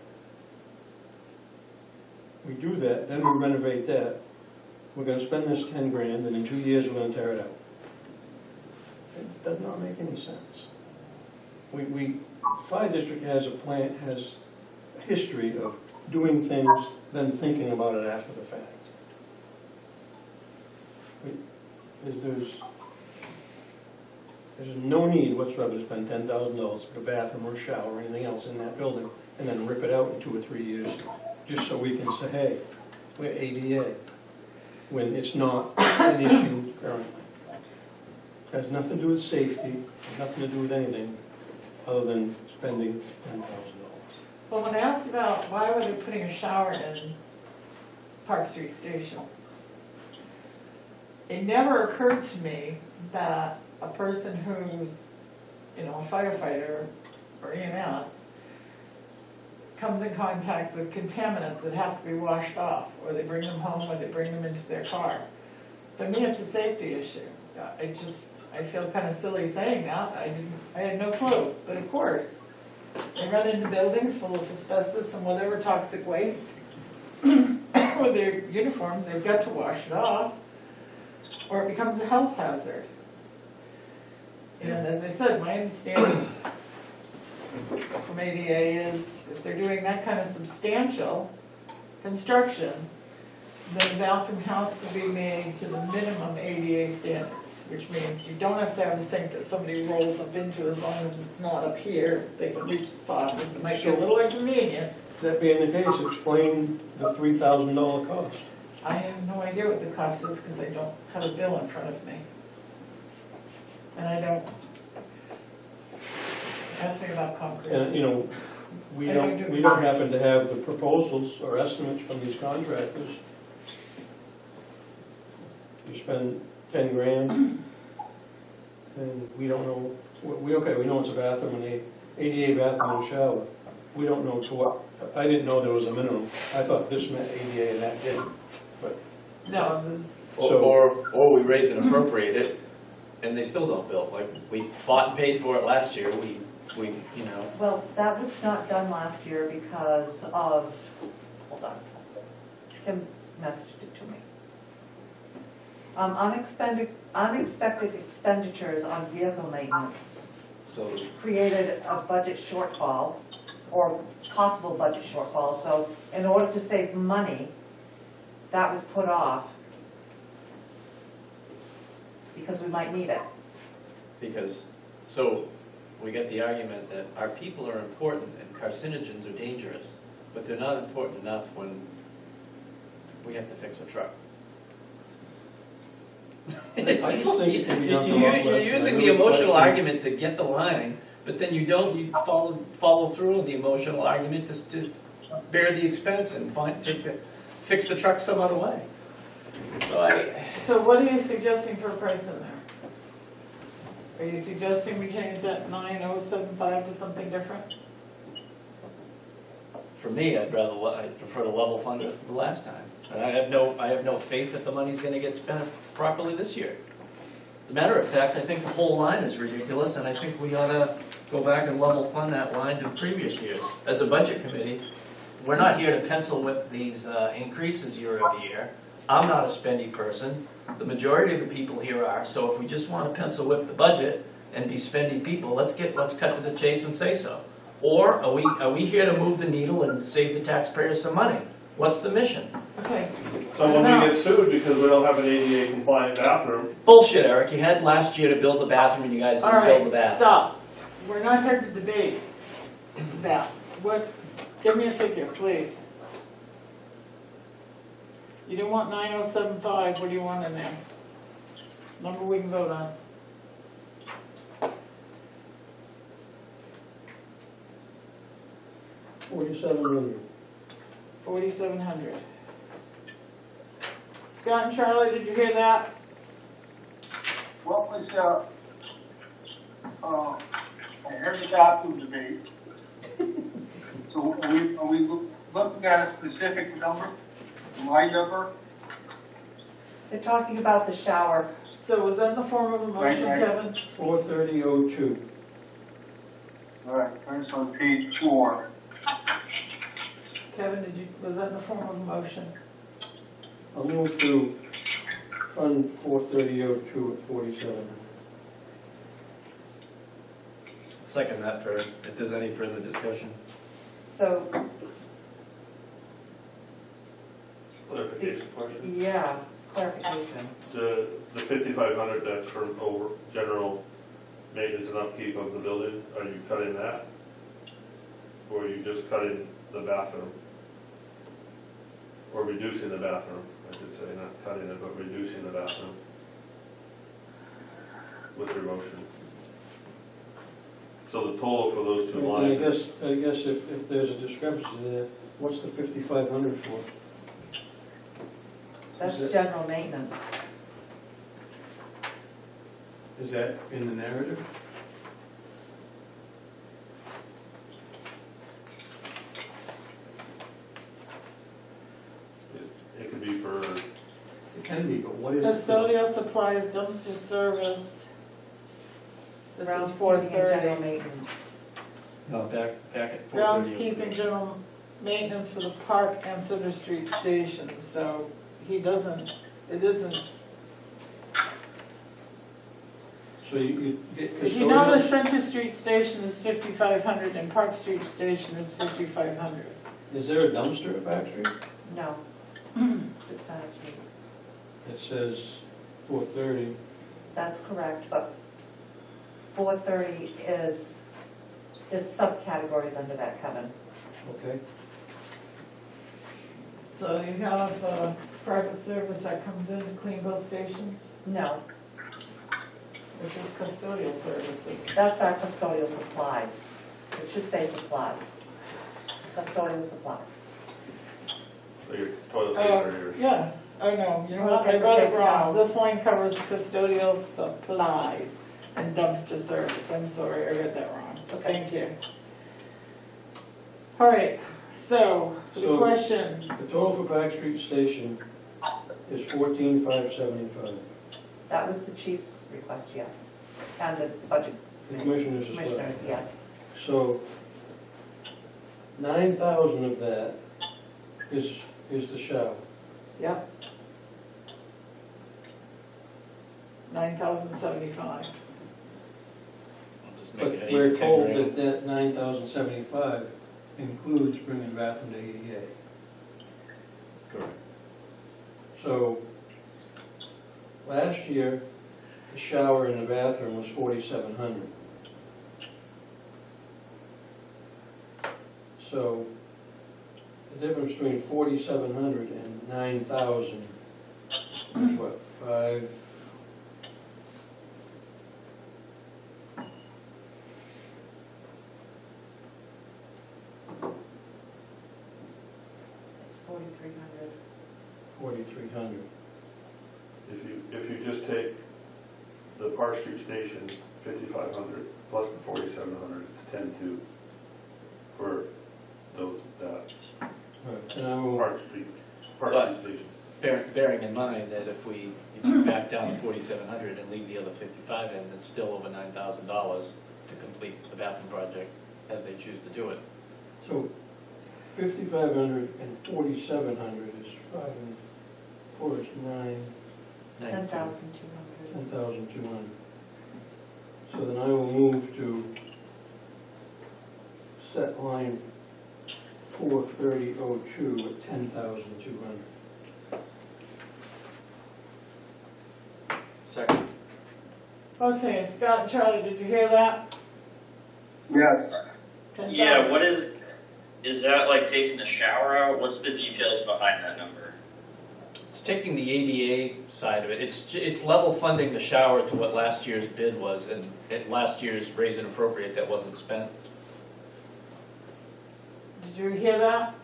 We do that, then we renovate that. We're gonna spend this 10 grand, and in 2 years, we're gonna tear it out. It does not make any sense. The fire district has a history of doing things, then thinking about it after the fact. there's no need whatsoever to spend $10,000 for a bathroom or a shower or anything else in that building, and then rip it out in 2 or 3 years, just so we can say, hey, we're ADA, when it's not an issue currently. It has nothing to do with safety, nothing to do with anything, other than spending $10,000. Well, when asked about why were they putting a shower in Park Street Station, it never occurred to me that a person who's, you know, a firefighter or EMS comes in contact with contaminants that have to be washed off, or they bring them home, or they bring them into their car. For me, it's a safety issue. I feel kind of silly saying that. I had no clue, but of course, they run into buildings full of asbestos and whatever toxic waste. With their uniforms, they've got to wash it off, or it becomes a health hazard. And as I said, my understanding from ADA is if they're doing that kind of substantial construction, then the bathroom has to be made to the minimum ADA standards, which means you don't have to have a sink that somebody rolls up into as long as it's not up here. They can reach the faucets. It might be a little inconvenient. That being the case, explain the $3,000 cost. I have no idea what the cost is because I don't have a bill in front of me. And I don't, ask me about concrete. And, you know, we don't happen to have the proposals or estimates from these contractors. You spend 10 grand, and we don't know, we know it's a bathroom and a ADA bathroom and shower. We don't know to what, I didn't know there was a minimum. I thought this meant ADA and that didn't, but. No, Or we raise and appropriate it, and they still don't build. Like, we bought and paid for it last year, we you know. Well, that was not done last year because of, hold on, Tim messaged it to me. Unexpected expenditures on vehicle maintenance So, created a budget shortfall, or possible budget shortfall, so in order to save money, that was put off because we might need it. so we get the argument that our people are important and carcinogens are dangerous, but they're not important enough when we have to fix a truck. I just think it can be done a lot You're less. using I the know emotional question. argument to get the line, but then you follow through on the emotional argument to bear the expense and fix the truck some other way. so what are you suggesting for a price in there? Are you suggesting we change that 9075 to something different? For me, I'd prefer to level fund it the last time. And I have no faith that the money's gonna get spent properly this year. As a matter of fact, I think the whole line is ridiculous, and I think we ought to go back and level fund that line to previous years. As a budget committee, we're not here to pencil whip these increases year over year. I'm not a spendy person. The majority of the people here are, so if we just want to pencil whip the budget and be spendy people, let's cut to the chase and say so. Or are we here to move the needle and save the taxpayers some money? What's the mission? Okay. So when we get sued because we don't have an ADA compliant bathroom, Bullshit, Eric. You had last year to build the bathroom and you guys All didn't build the right, bathroom. stop. We're not here to debate that. Give me a figure, please. You don't want 9075, what do you want in there? Number we can vote on. $4,700. 4,700. Scott and Charlie, did you hear that? What was, I heard the bathroom debate. So are we looking at a specific number, my number? They're talking about the shower. So was that in the form of a motion, Right. Kevin? 43002. All right, that's on page 4. Kevin, was that in the form of a motion? I'll move to Fund 43002 at 47. Second that for if there's any further discussion. So, clarification question. yeah, clarification. The 5,500, that's for over general maintenance and upkeep of the building, are you cutting that? Or are you just cutting the bathroom? Or reducing the bathroom, I should say, not cutting it, but reducing the bathroom? With your motion. So the total for those two And lines. I guess if there's a discrepancy there, what's the 5,500 for? That's Is it- general maintenance. Is that in the narrative? It could be for, It can be, but what is it? for? Custodial supplies, dumpster service. This is Groundskeeping and general 430. maintenance. No, back at 4:30. Groundskeeping, general maintenance for the park and Center Street station, so he doesn't, it isn't, So you get if you notice custodial, Center Street station is 5,500 and Park Street station is 5,500. is there a dumpster at Back Street? No. It's Center Street. It says 430. That's correct, but 430 is, there's subcategories under that, Kevin. Okay. So you have private service that comes in to clean both stations, No, which is custodial services. that's our custodial supplies. It should say supplies. Custodial supplies. so your toilet paper, Yeah, oh no, you know what, I read it wrong. This line covers custodial supplies and dumpster service. I'm sorry, I read that wrong. Okay. Thank you. All right, so the So- question, The total for Back Street Station is 14,575. That was the chief's request, yes. And the budget The commissioners as well. commissioners, yes. So 9,000 of that is the shower. yep. 9,075. I'll just make it But 8 we're or 10 told grand. that 9,075 includes bringing the bathroom to ADA. Correct. So last year, the shower in the bathroom was 4,700. So the difference between 4,700 and 9,000 is what, 5? It's 4,300. 4,300. if you just take the Park Street station, 5,500, plus the 4,700, it's 10,200 for those, that Right, and I will, Park Street station. Bearing in mind that if you back down to 4,700 and leave the other 55 in, it's still over $9,000 to complete the bathroom project as they choose to do it. so 5,500 and 4,700 is 5 and 4 is 9, 10,200. 10,200. So then I will move to set line 43002 at 10,200. Second. Okay, Scott and Charlie, did you hear that? Yes. 10,000. Yeah, what is that like taking the shower out? What's the details behind that number? It's taking the ADA side of it. It's level funding the shower to what last year's bid was, and at last year's raise and appropriate that wasn't spent. Did you hear that?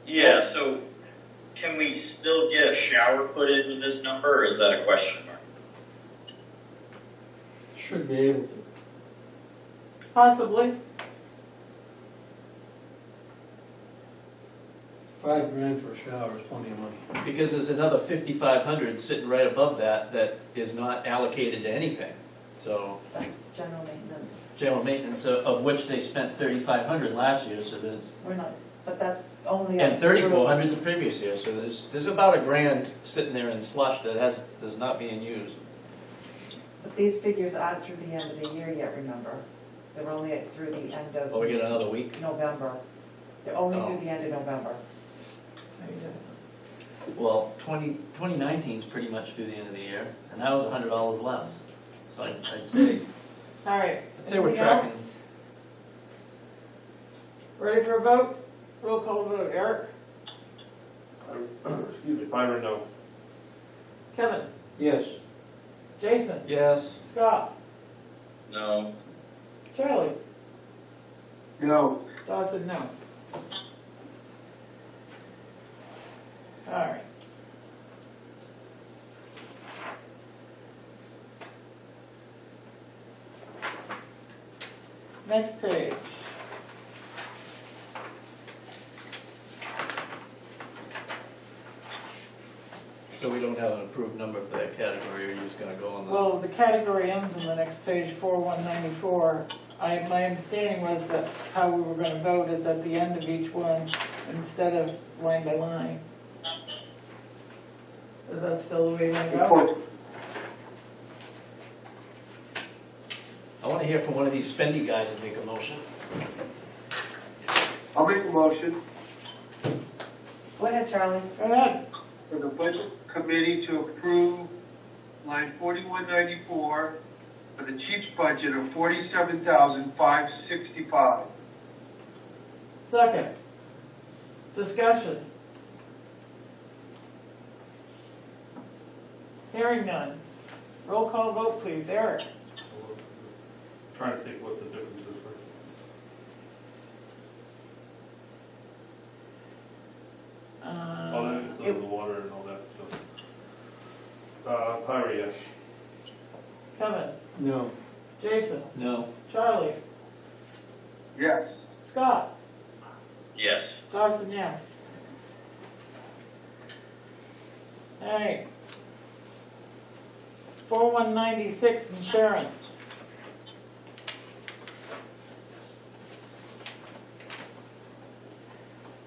Yeah, so can we still get a shower put in with this number, or is that a question mark? Should be able to. Possibly. $5,000 for a shower is plenty of money. Because there's another 5,500 sitting right above that is not allocated to anything. So That's general maintenance. general maintenance, of which they spent 3,500 last year, so there's, We're not, but that's only. and 3,400 the previous year, so there's about $1,000 sitting there in slush that is not being used. But these figures aren't through the end of the year yet, remember? They're only through the end of Oh, we get another week? November. They're only Oh. through the end of November. Well, 2019 is pretty much through the end of the year, and that was $100 less. So I'd say, All right. I'd say we're Anything tracking. else? Ready for a vote? Roll call vote. Eric? Excuse me, Byron, no. Kevin? Yes. Jason? Yes. Scott? No, Charlie? No. Dawson, no. All right. Next page. So we don't have an approved number for that category, or you're just gonna go on the? Well, the category ends on the next page, 4194. My understanding was that's how we were gonna vote, is at the end of each one, instead of line by line. Is that still the way you're gonna go? I wanna hear from one of these spendy guys and make a motion. I'll make a motion Go ahead, Charlie. Go ahead. for the budget committee to approve line 4194 for the chief's budget of $47,565. Second. Discussion. Hearing none. Roll call vote, please. Eric? Trying to think what the difference is. Oh, that includes the water and all that stuff. Pyra, yes. Kevin? No. Jason? No. Charlie? Yes. Scott? yes. Dawson, yes. All right. 4196, insurance.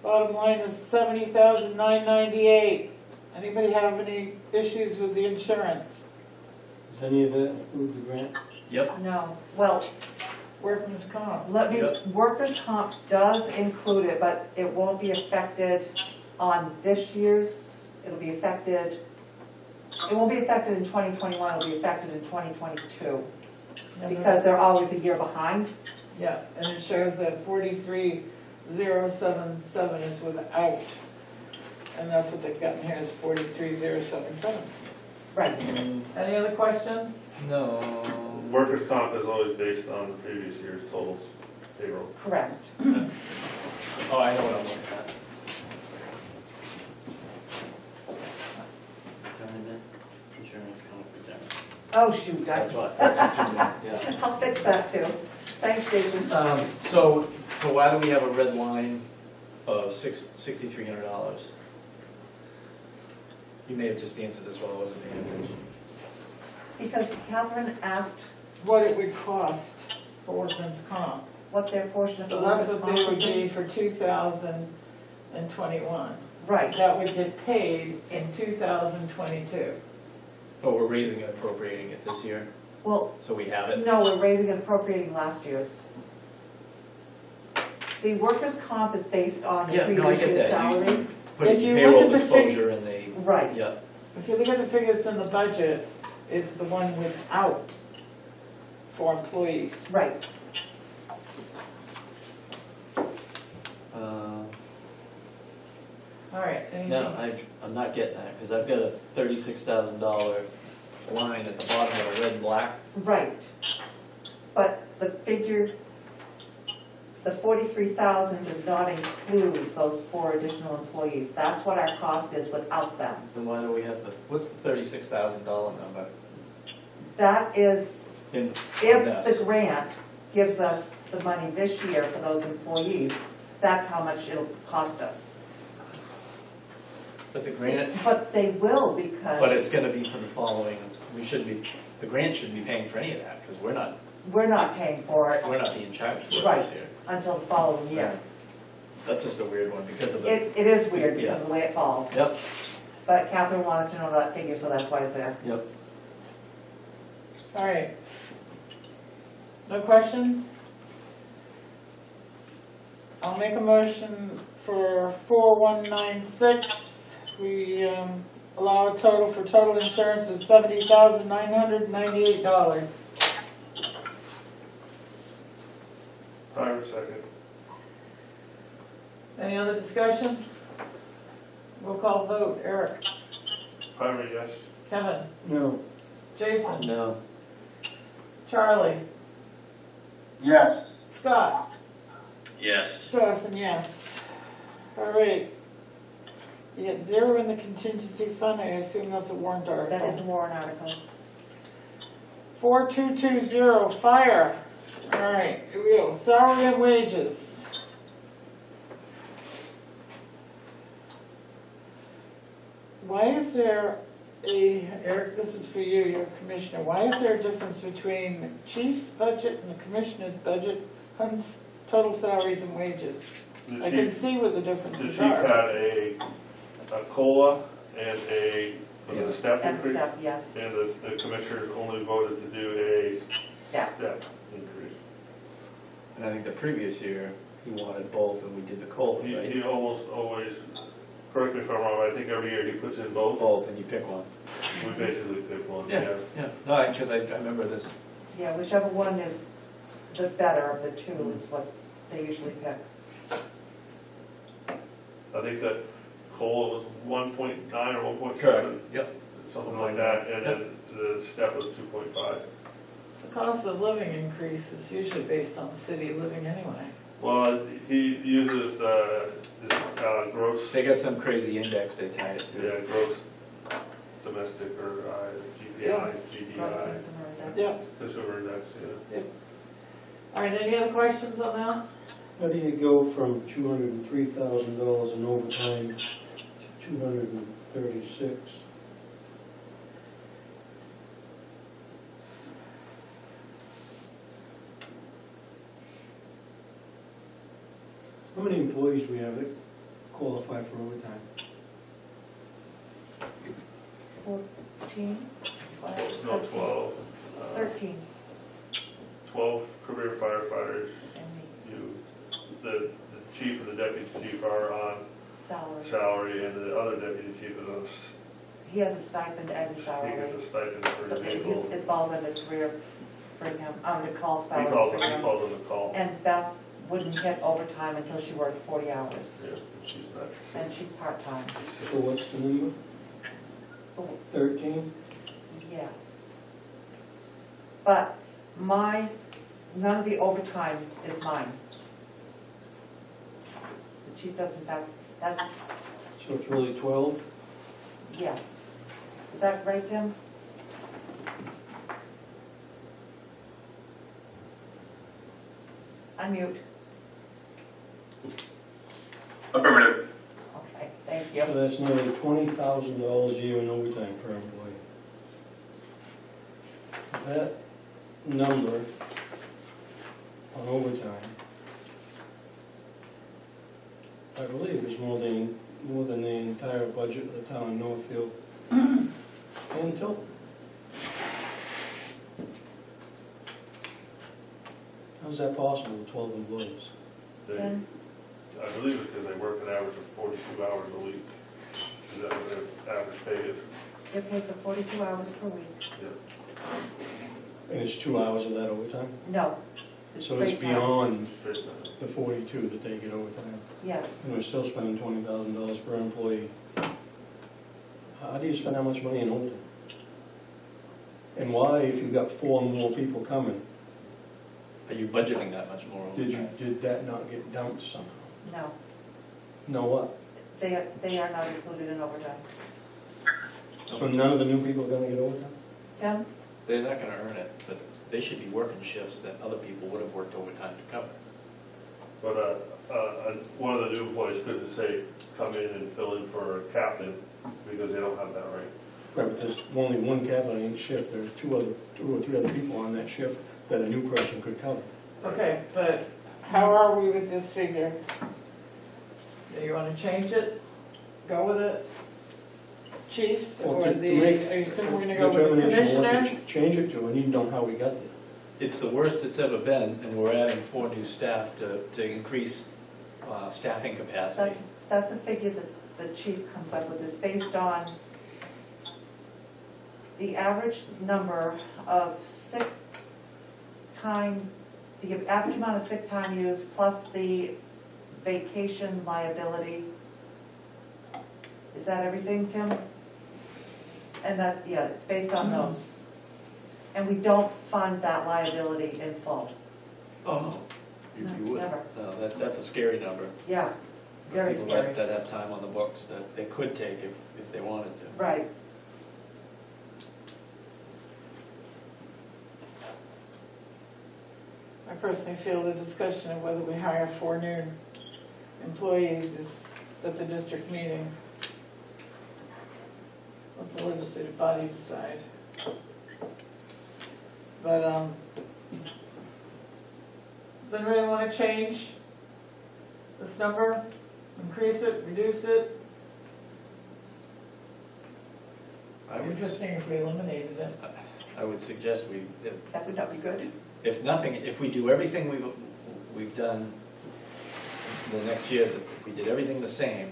Bottom line is 70,998. Anybody have any issues with the insurance? Is any of that include the grant? Yep. No, well, Workman's comp. Yep. workers' comp does include it, but it won't be affected on this year's. It'll be affected, it won't be affected in 2021, it'll be affected in 2022, because they're always a year behind. Yeah, and it shows that 43,077 is without. And that's what they've got in here is 43,077. Right. Any other questions? No. Workers' comp is always based on the previous year's totals payroll. Correct. Oh, I know what I'm looking at. Retirement, insurance, comp, retirement. Oh, shoot, That's what you meant, yeah. I'll fix that too. Thanks, Jason. So why do we have a red line of $6,300? You may have just answered this while I wasn't paying attention. Because Catherine asked What it would cost for workman's comp. what their portion of the So that's workers' what they comp would would be be. for 2021. Right, That would get paid in 2022. But we're raising and appropriating it this year, well, so we have it. no, we're raising and appropriating last year's. See, workers' comp is based on the Yeah, no, I previous get year's that. salary. Put If it you in look payroll at the exposure and they, Right, yeah. If you look at the figures in the budget, it's the one without for employees. right. All right, anything? No, I'm not getting that, because I've got a $36,000 line at the bottom of a red and black. Right. But the figure, the 43,000 does not include those 4 additional employees. That's what our cost is without them. Then why do we have what's the $36,000 number? That is, In if this. the grant gives us the money this year for those employees, that's how much it'll cost us. But the grant, But they will but because it's gonna be for the following, the grant shouldn't be paying for any of that, because we're not paying for it being charged for it Right. this year. until the following year. That's just a weird one because of the, It is weird Yeah. because of the way it falls. yep, But Catherine wanted to know that figure, so that's why it's there. yep. All right. No questions? I'll make a motion for 4196 we allow a total for total insurance of $70,998. Pyra, second. Any other discussion? Roll call vote. Eric? Pyra, yes. Kevin? No. Jason? No. Charlie? Yes. Scott? Yes. Dawson, yes. All right. You get 0 in the contingency fund, I assume that's a warrant article. That is a warrant article. 4220, fire. All right, here we go, salary and wages. Why is there Eric, this is for you, you're a commissioner, why is there a difference between the chief's budget and the commissioner's budget on total salaries and wages? The I can chief, see what the the differences chief are. had a COLA and a step And increase. stuff, yes, And the commissioners only voted to do a yeah. step increase. And I think the previous year, he wanted both, and we did the COLA, right? He almost always, correct me if I'm wrong, I think every year he puts in both. Both, and you pick one. We basically pick one, Yeah, yeah. yeah. No, because I remember this. Yeah, whichever one is the better of the two is what they usually pick. I think that COLA was 1.9 or 1.7. Correct. Yep. Something like that, and then the step was 2.5. The cost of living increase is usually based on the city living anyway. Well, he uses gross, They got some crazy index they tie it to. yeah, gross domestic or GPI, Yeah. GDI, Gross consumer index. Yep. consumer index, yeah. All right, any other questions on that? How do you go from $203,000 in overtime to 236? How many employees do we have that qualify for overtime? 14, No, 12. 13. 12 career firefighters, And the chief and the deputy chief are on the salary. salary, and the other deputy chief is on, He has a stipend and he salary. gets a stipend for So his vehicle. it falls under career for him, under call He salary calls for them, he him. calls them a call. And Beth wouldn't get overtime until she worked 40 hours, Yeah, she's not. and she's part-time. So what's the number? Oh, 13? yes. But none of the overtime is mine. The chief doesn't have, that's, So it's really 12? yes. Is that right, Jim? Unmute. Affirmative. Okay, thank So you. that's nearly $20,000 a year in overtime per employee. That number on overtime, I believe is more than the entire budget of the town of Northfield and Tilton. How's that possible with 12 employees? They, Jen? I believe it's because they work an average of 42 hours a week. Is that what their average pay is? They're paid for 42 hours per week. Yeah. And it's 2 hours of that overtime? No. So it's straight time. beyond Straight time. the 42 that they get overtime. Yes. And we're still spending $20,000 per employee. How do you spend that much money in overtime? And why, if you've got 4 more people coming, Are you budgeting that much more overtime? did that not get dumped somehow? No. No what? They are not included in overtime. So none of the new people are gonna get overtime? Tim? They're not gonna earn it, but they should be working shifts that other people would have worked overtime to cover. But one of the new employees couldn't say, come in and fill in for a captain, because they don't have that right. Right, but there's only one captain in each shift. There's two or three other people on that shift that a new person could cover. Okay, but how are we with this figure? Do you want to change it? Go with it? Chiefs, Well, or to the, make are you saying we're gonna go with the determination what to commissioners? change it to, I need to know how we got there. It's the worst it's ever been, and we're adding 4 new staff to increase staffing capacity. That's a figure that the chief comes up with is based on the average number of sick time, the average amount of sick time used plus the vacation liability. Is that everything, Tim? And that, yeah, it's based on those. And we don't fund that liability in full. Oh, no. You would. Never. No, that's a scary number. Yeah, very People scary. that have time on the books that they could take if they wanted to. Right. I personally feel the discussion of whether we hire 4 new employees is at the district meeting. Let the legislative body decide. But, does anybody want to change this number? Increase it, reduce it? I I'm would just thinking if we eliminated it. I would suggest That would not be good. if nothing, if we do everything we've done the next year, if we did everything the same,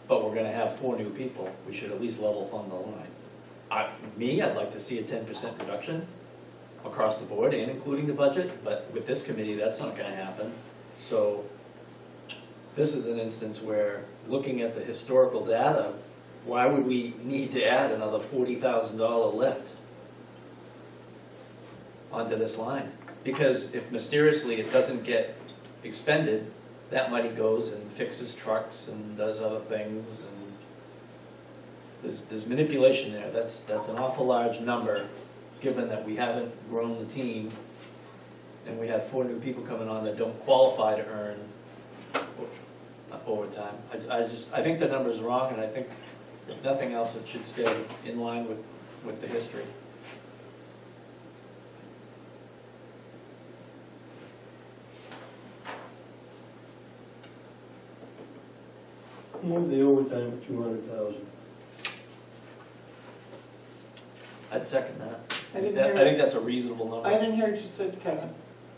but we're gonna have 4 new people, we should at least level fund the line. I'd like to see a 10% reduction across the board and including the budget, but with this committee, that's not gonna happen. So this is an instance where, looking at the historical data, why would we need to add another $40,000 lift onto this line? Because if mysteriously it doesn't get expended, that money goes and fixes trucks and does other things, and there's manipulation there. That's an awful large number, given that we haven't grown the team, and we have 4 new people coming on that don't qualify to earn overtime. I think the number's wrong, and I think if nothing else, it should stay in line with the history. Move the overtime at 200,000. I'd second that. I didn't I hear- think that's a reasonable number. I didn't hear what you said, Kevin.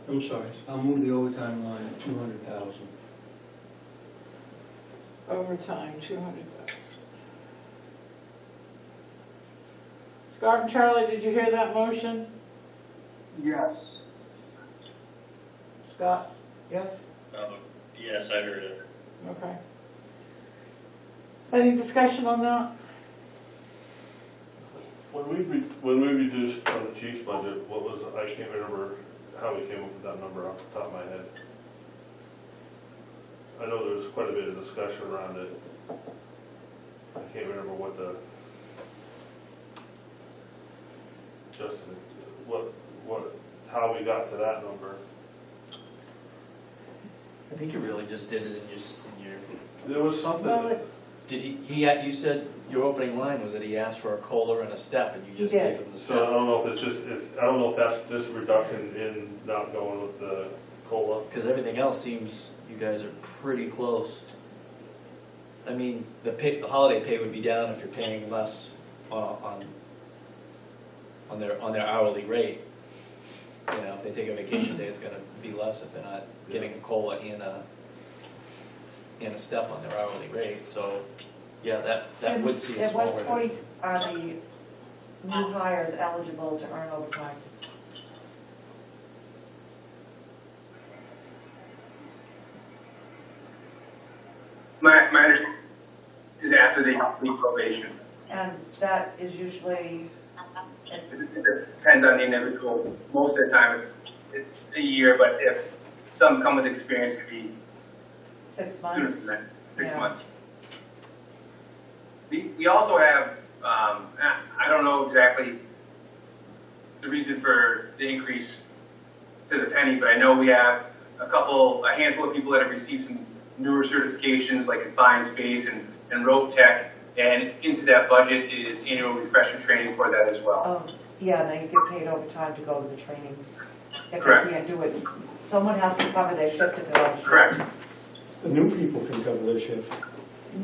I'm sorry, I'll move the overtime line at 200,000. Overtime, 200,000. Scott and Charlie, did you hear that motion? Yes. Scott? Yes? Yes, I heard it. Okay. Any discussion on that? When we reduced on the chief's budget, what was, I can't remember how we came up with that number off the top of my head. I know there was quite a bit of discussion around it. I can't remember what the, Justin, how we got to that number. I think you really just did it in your. There was something. Well, Did you said your opening line was that he asked for a COLA and a step, and you just He did. gave him the So I step. don't know if it's just, I don't know if that's just a reduction in not going with the COLA. Because everything else seems, you guys are pretty close. I mean, the holiday pay would be down if you're paying less on their hourly rate. You know, if they take a vacation day, it's gonna be less if they're not getting a COLA and a step on their hourly rate, so, yeah, that would see a At small what point reduction. are the new hires eligible to earn overtime? My understanding is after they complete probation. And that is usually, It depends on the individual. Most of the time, it's a year, but if some come with experience, it could be 6 sooner months. than that, 6 Yeah. months. We also have, I don't know exactly the reason for the increase to the penny, but I know we have a handful of people that have received some newer certifications like confined space and rope tech, and into that budget is annual refresher training for that as well. Yeah, and they get paid overtime to go to the trainings. If Correct. they can't do it, someone has to cover their shift if they're on shift. Correct. The new people can cover their shift.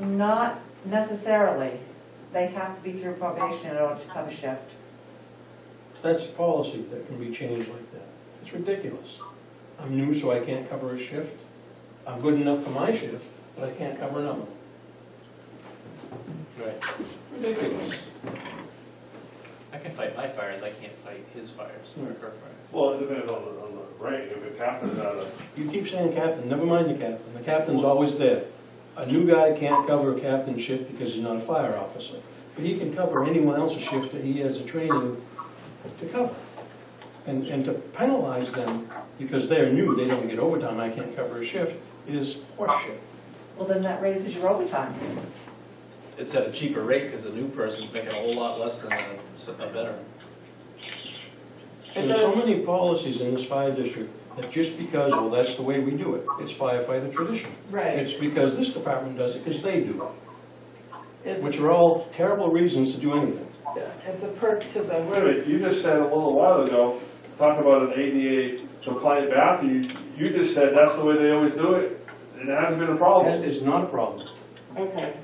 Not necessarily. They have to be through probation in order to cover shift. That's a policy that can be changed like that. It's ridiculous. I'm new, so I can't cover a shift. I'm good enough for my shift, but I can't cover another. Right. Ridiculous. I can fight my fires, I can't fight his fires, or her fires. Well, it depends on the rank, if the captain's out of, You keep saying captain, never mind the captain, the captain's always there. A new guy can't cover a captain's shift because he's not a fire officer, but he can cover anyone else's shift that he has a training to cover. And to penalize them because they're new, they don't get overtime, I can't cover a shift, is horseshit. Well, then that raises your overtime. It's at a cheaper rate because the new person's making a whole lot less than a veteran. And there's so many policies in this fire district that just because, well, that's the way we do it, it's firefighter tradition. Right. It's because this department does it because they do it, It's, which are all terrible reasons to do anything. it's a perk to the. wait a minute, you just said a little while ago, talk about an ADA compliant bathroom, you just said that's the way they always do it, and it hasn't been a That problem. is not a problem. Okay.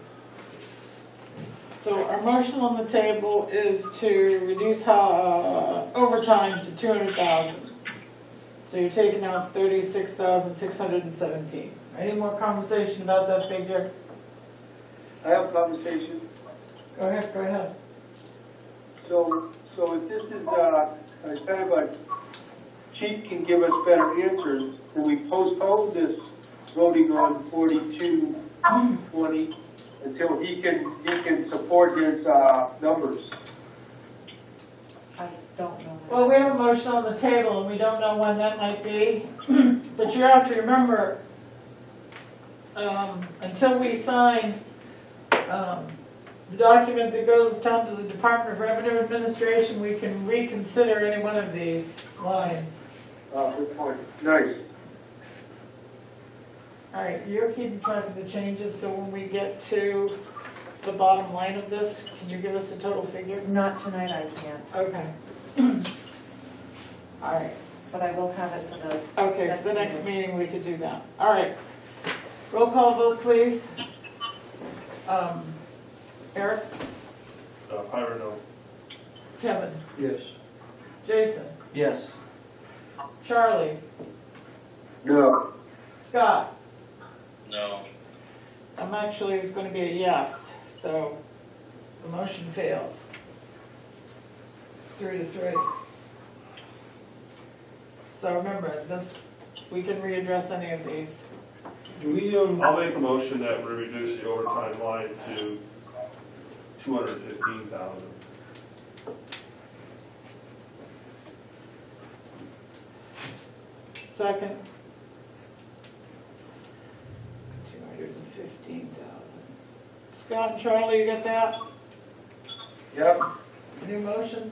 So our motion on the table is to reduce overtime to 200,000. So you're taking out 36,617. Any more conversation about that figure? I have a conversation. Go ahead. So if this is, kind of a, Chief can give us better answers, can we postpone this voting on 4220 until he can support his, numbers? I don't know. Well, we have a motion on the table and we don't know when that might be. But you have to remember, until we sign the document that goes down to the Department of Revenue Administration, we can reconsider any one of these lines. Good point. Nice. All right, you're keeping track of the changes, so when we get to the bottom line of this, can you give us a total figure? Not tonight, I can't, Okay. All right, but I will have it for the. okay, for the next meeting, we could do that. All right. Roll call vote, please. Eric? Pyro, no. Kevin? Yes. Jason? Yes. Charlie? No. Scott? No. I'm actually, it's going to be a yes, so the motion fails. 3-3. So remember, this, we can readdress any of these. Do we, I'll make a motion that we reduce the overtime line to 215,000. Second. 215,000. Scott and Charlie, you got that? Yep. New motion?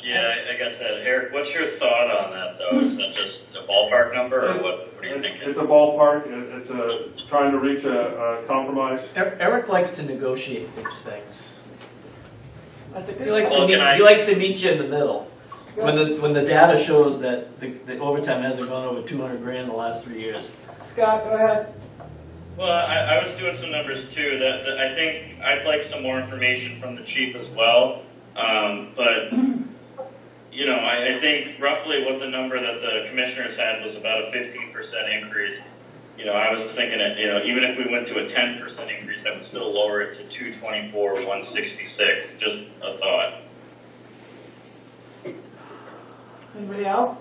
Yeah, I got that. Eric, what's your thought on that, though? Is that just a ballpark number, or what are you thinking? It's a ballpark, it's trying to reach a compromise. Eric likes to negotiate these things. That's a He good likes one. Well, he likes to meet you in the middle. When the data shows that the overtime hasn't gone over 200 grand in the last 3 years. Scott, go ahead. Well, I was doing some numbers too. That I think I'd like some more information from the chief as well. But you know, I think roughly what the number that the commissioners had was about a 15% increase. You know, I was thinking that, you know, even if we went to a 10% increase, that would still lower it to 224,166. Just a thought. Anybody else?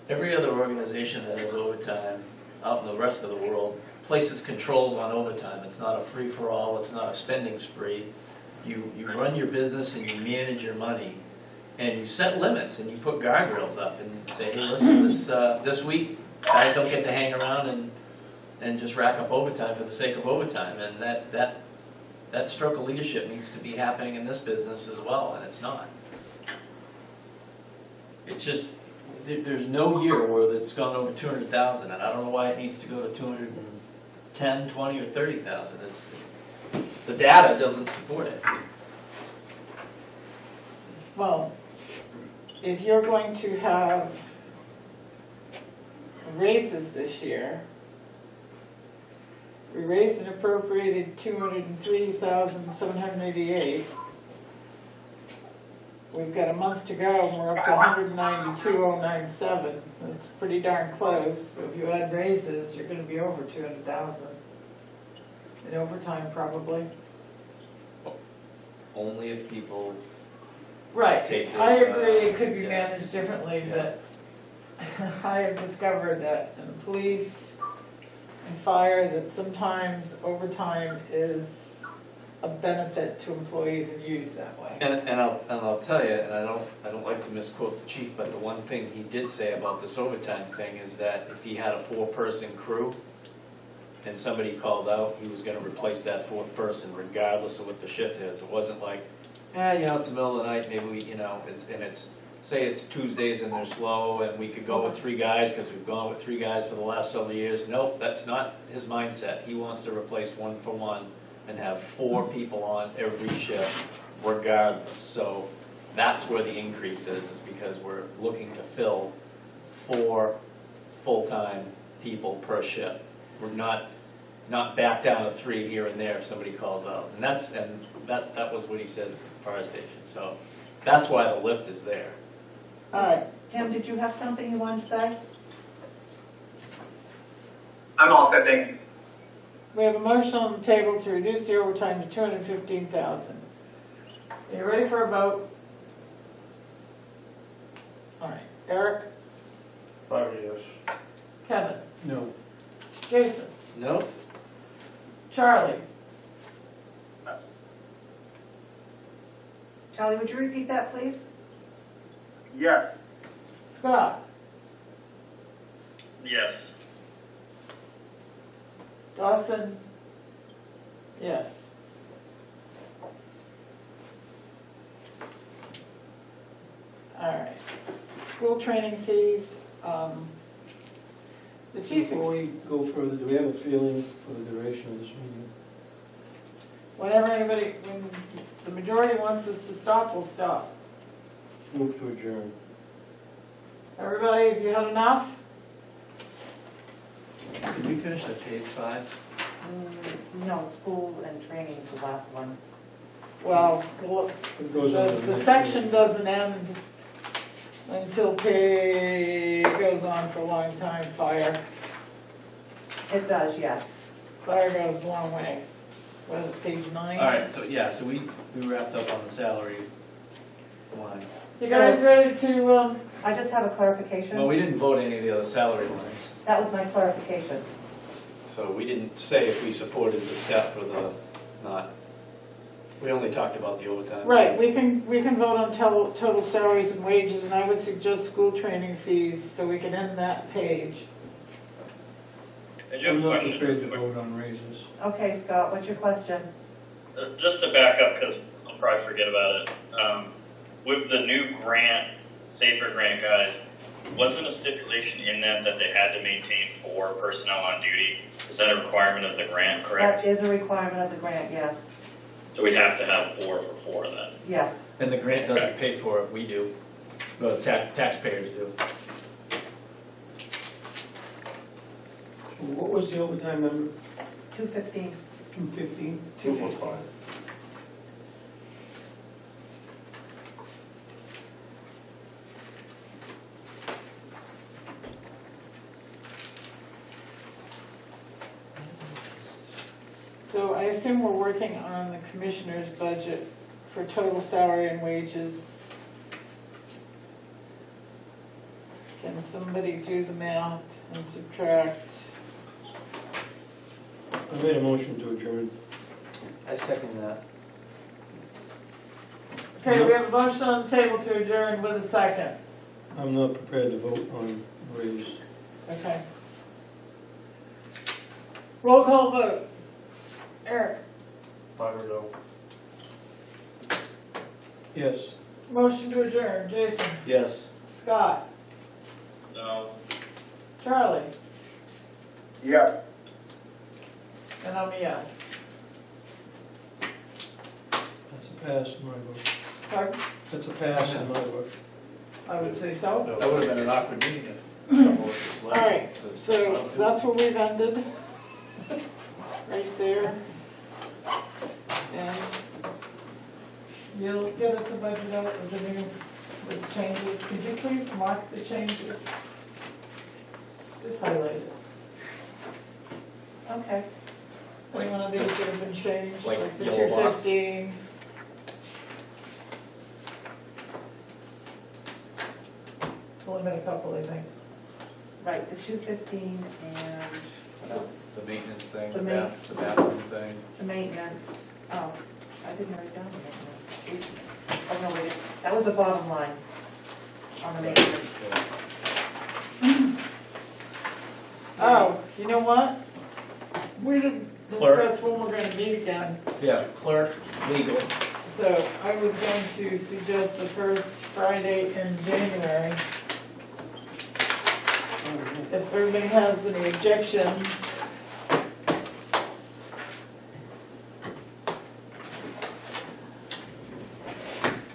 Every other organization that has overtime out in the rest of the world places controls on overtime. It's not a free-for-all, it's not a spending spree. You run your business and you manage your money, and you set limits and you put guardrails up and say, hey, listen, this week, guys don't get to hang around and just rack up overtime for the sake of overtime. And that stroke of leadership needs to be happening in this business as well, and it's not. It's just, there's no year where it's gone over 200,000, and I don't know why it needs to go to 210, 20, or 30,000. The data doesn't support it. Well, if you're going to have raises this year, we raised and appropriated 203,788. We've got a month to go and we're up to 192,097. That's pretty darn close. So if you add raises, you're going to be over 200,000. in overtime probably. Only if people, Right, Take this, I agree, it could be yeah. managed differently, Yeah. but I have discovered that in the police and fire, that sometimes overtime is a benefit to employees and used that way. and I'll tell you, and I don't like to misquote the chief, but the one thing he did say about this overtime thing is that if he had a 4-person crew and somebody called out, he was gonna replace that 4th person regardless of what the shift is. It wasn't like, it's the middle of the night, maybe we, say it's Tuesdays and they're slow and we could go with 3 guys because we've gone with 3 guys for the last several years. Nope, that's not his mindset. He wants to replace 1 for 1 and have 4 people on every shift regardless. So that's where the increase is because we're looking to fill 4 full-time people per shift. We're not back down to 3 here and there if somebody calls out. And that was what he said at the fire station. So that's why the lift is there. All right, Tim, did you have something you wanted to say? I'm all set, thank you. we have a motion on the table to reduce the overtime to $215,000. Are you ready for a vote? All right, Eric, Fire, yes. Kevin, No. Jason, Nope. Charlie, Charlie, would you repeat that, please? Yes. Scott, Yes. Dawson, yes. All right, school training fees, the chief, Before we go further, do we have a feeling for the duration of this meeting? whenever anybody, when the majority wants us to stop, we'll stop. Move to adjourn. Everybody, have you had enough? Did we finish at page 5? No, school and training is the last one. Well, look, It goes on to the next section page. doesn't end until it goes on for a long time, fire. It does, yes. Fire goes a long ways. What is it, page 9? All right, so so we wrapped up on the salary line. You guys ready to, I just have a clarification. Well, we didn't vote any of the other salary lines, That was my clarification. so we didn't say if we supported the step or the not. We only talked about the overtime. right, we can vote on total salaries and wages, and I would suggest school training fees, so we can end that page. I do have I'm a not question. prepared to vote on raises. Okay, Scott, what's your question? Just to back up, because I'll probably forget about it. With the new grant, Safer Grant guys, wasn't a stipulation in that they had to maintain 4 personnel on duty? Is that a requirement of the grant, correct? That is a requirement of the grant, yes. So we'd have to have 4 for 4 then? Yes. And the grant doesn't pay for it, we do. Well, taxpayers do. What was the overtime number? 215. 215? 215. So I assume we're working on the commissioner's budget for total salary and wages. Can somebody do the math and subtract? I made a motion to adjourn. I second that. Okay, we have a motion on the table to adjourn with a second. I'm not prepared to vote on raise. Okay. Roll call vote. Eric, Fire, no. Yes. motion to adjourn. Jason, Yes. Scott, No. Charlie, Yes. and I'm a yes. That's a pass in my book. Pardon? That's a pass in my book. I would say so. That would have been an awkward meeting if a couple of us left. All right, so that's where we've ended. Right there. And you'll get us a budget out with the new, with the changes. Could you please mark the changes? Just highlight it. Okay. Any one of these that have been changed, Like like the yellow box? 250. Only been a couple, I think. Right, the 215 and what else? The maintenance thing, The the bathroom thing. The maintenance, oh, I didn't write down the maintenance. Oops. Oh, no, wait, that was the bottom line on the maintenance. Oh, you know what? We didn't Clerk. discuss when we're gonna meet again. Yeah, clerk, legal. So I was going to suggest the first Friday in January. If everybody has any objections.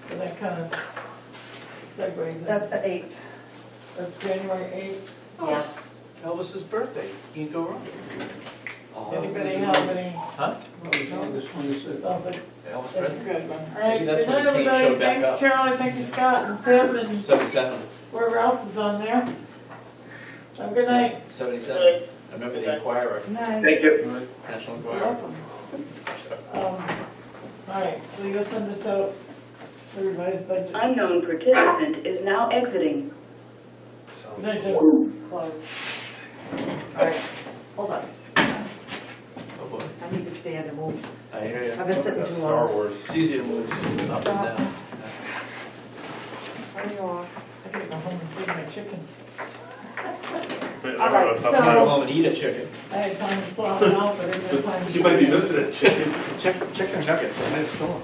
So that kind of segues in. That's the 8th, That's January 8th. yeah. Elvis's birthday, you can go wrong. Anybody have any? Huh? This 26th. Sounds like Elvis that's a birthday? good one. All right, Maybe good that's when night, the cane everybody. showed back Thank up. Charlie, thank you, Scott, and Tim, and 77, whoever else is on there. Have a good night. 77. I remember the Inquirer, Night. Thank you. National You're Enquirer. welcome. All right, so you'll send this out, the revised budget. Unknown participant is now exiting. Can I just Close. All right, hold on, Oh boy. I need to stand and move. I hear you. I've been sitting too Star long. Wars. It's easier to move up and down. Turn you off. I gotta go home and feed my chickens. But All right, I'm so- Go not- home and eat a chicken. I had time to swap them out, but I didn't have time to. You might be missing a chicken. Chicken nuggets, I might have stolen them.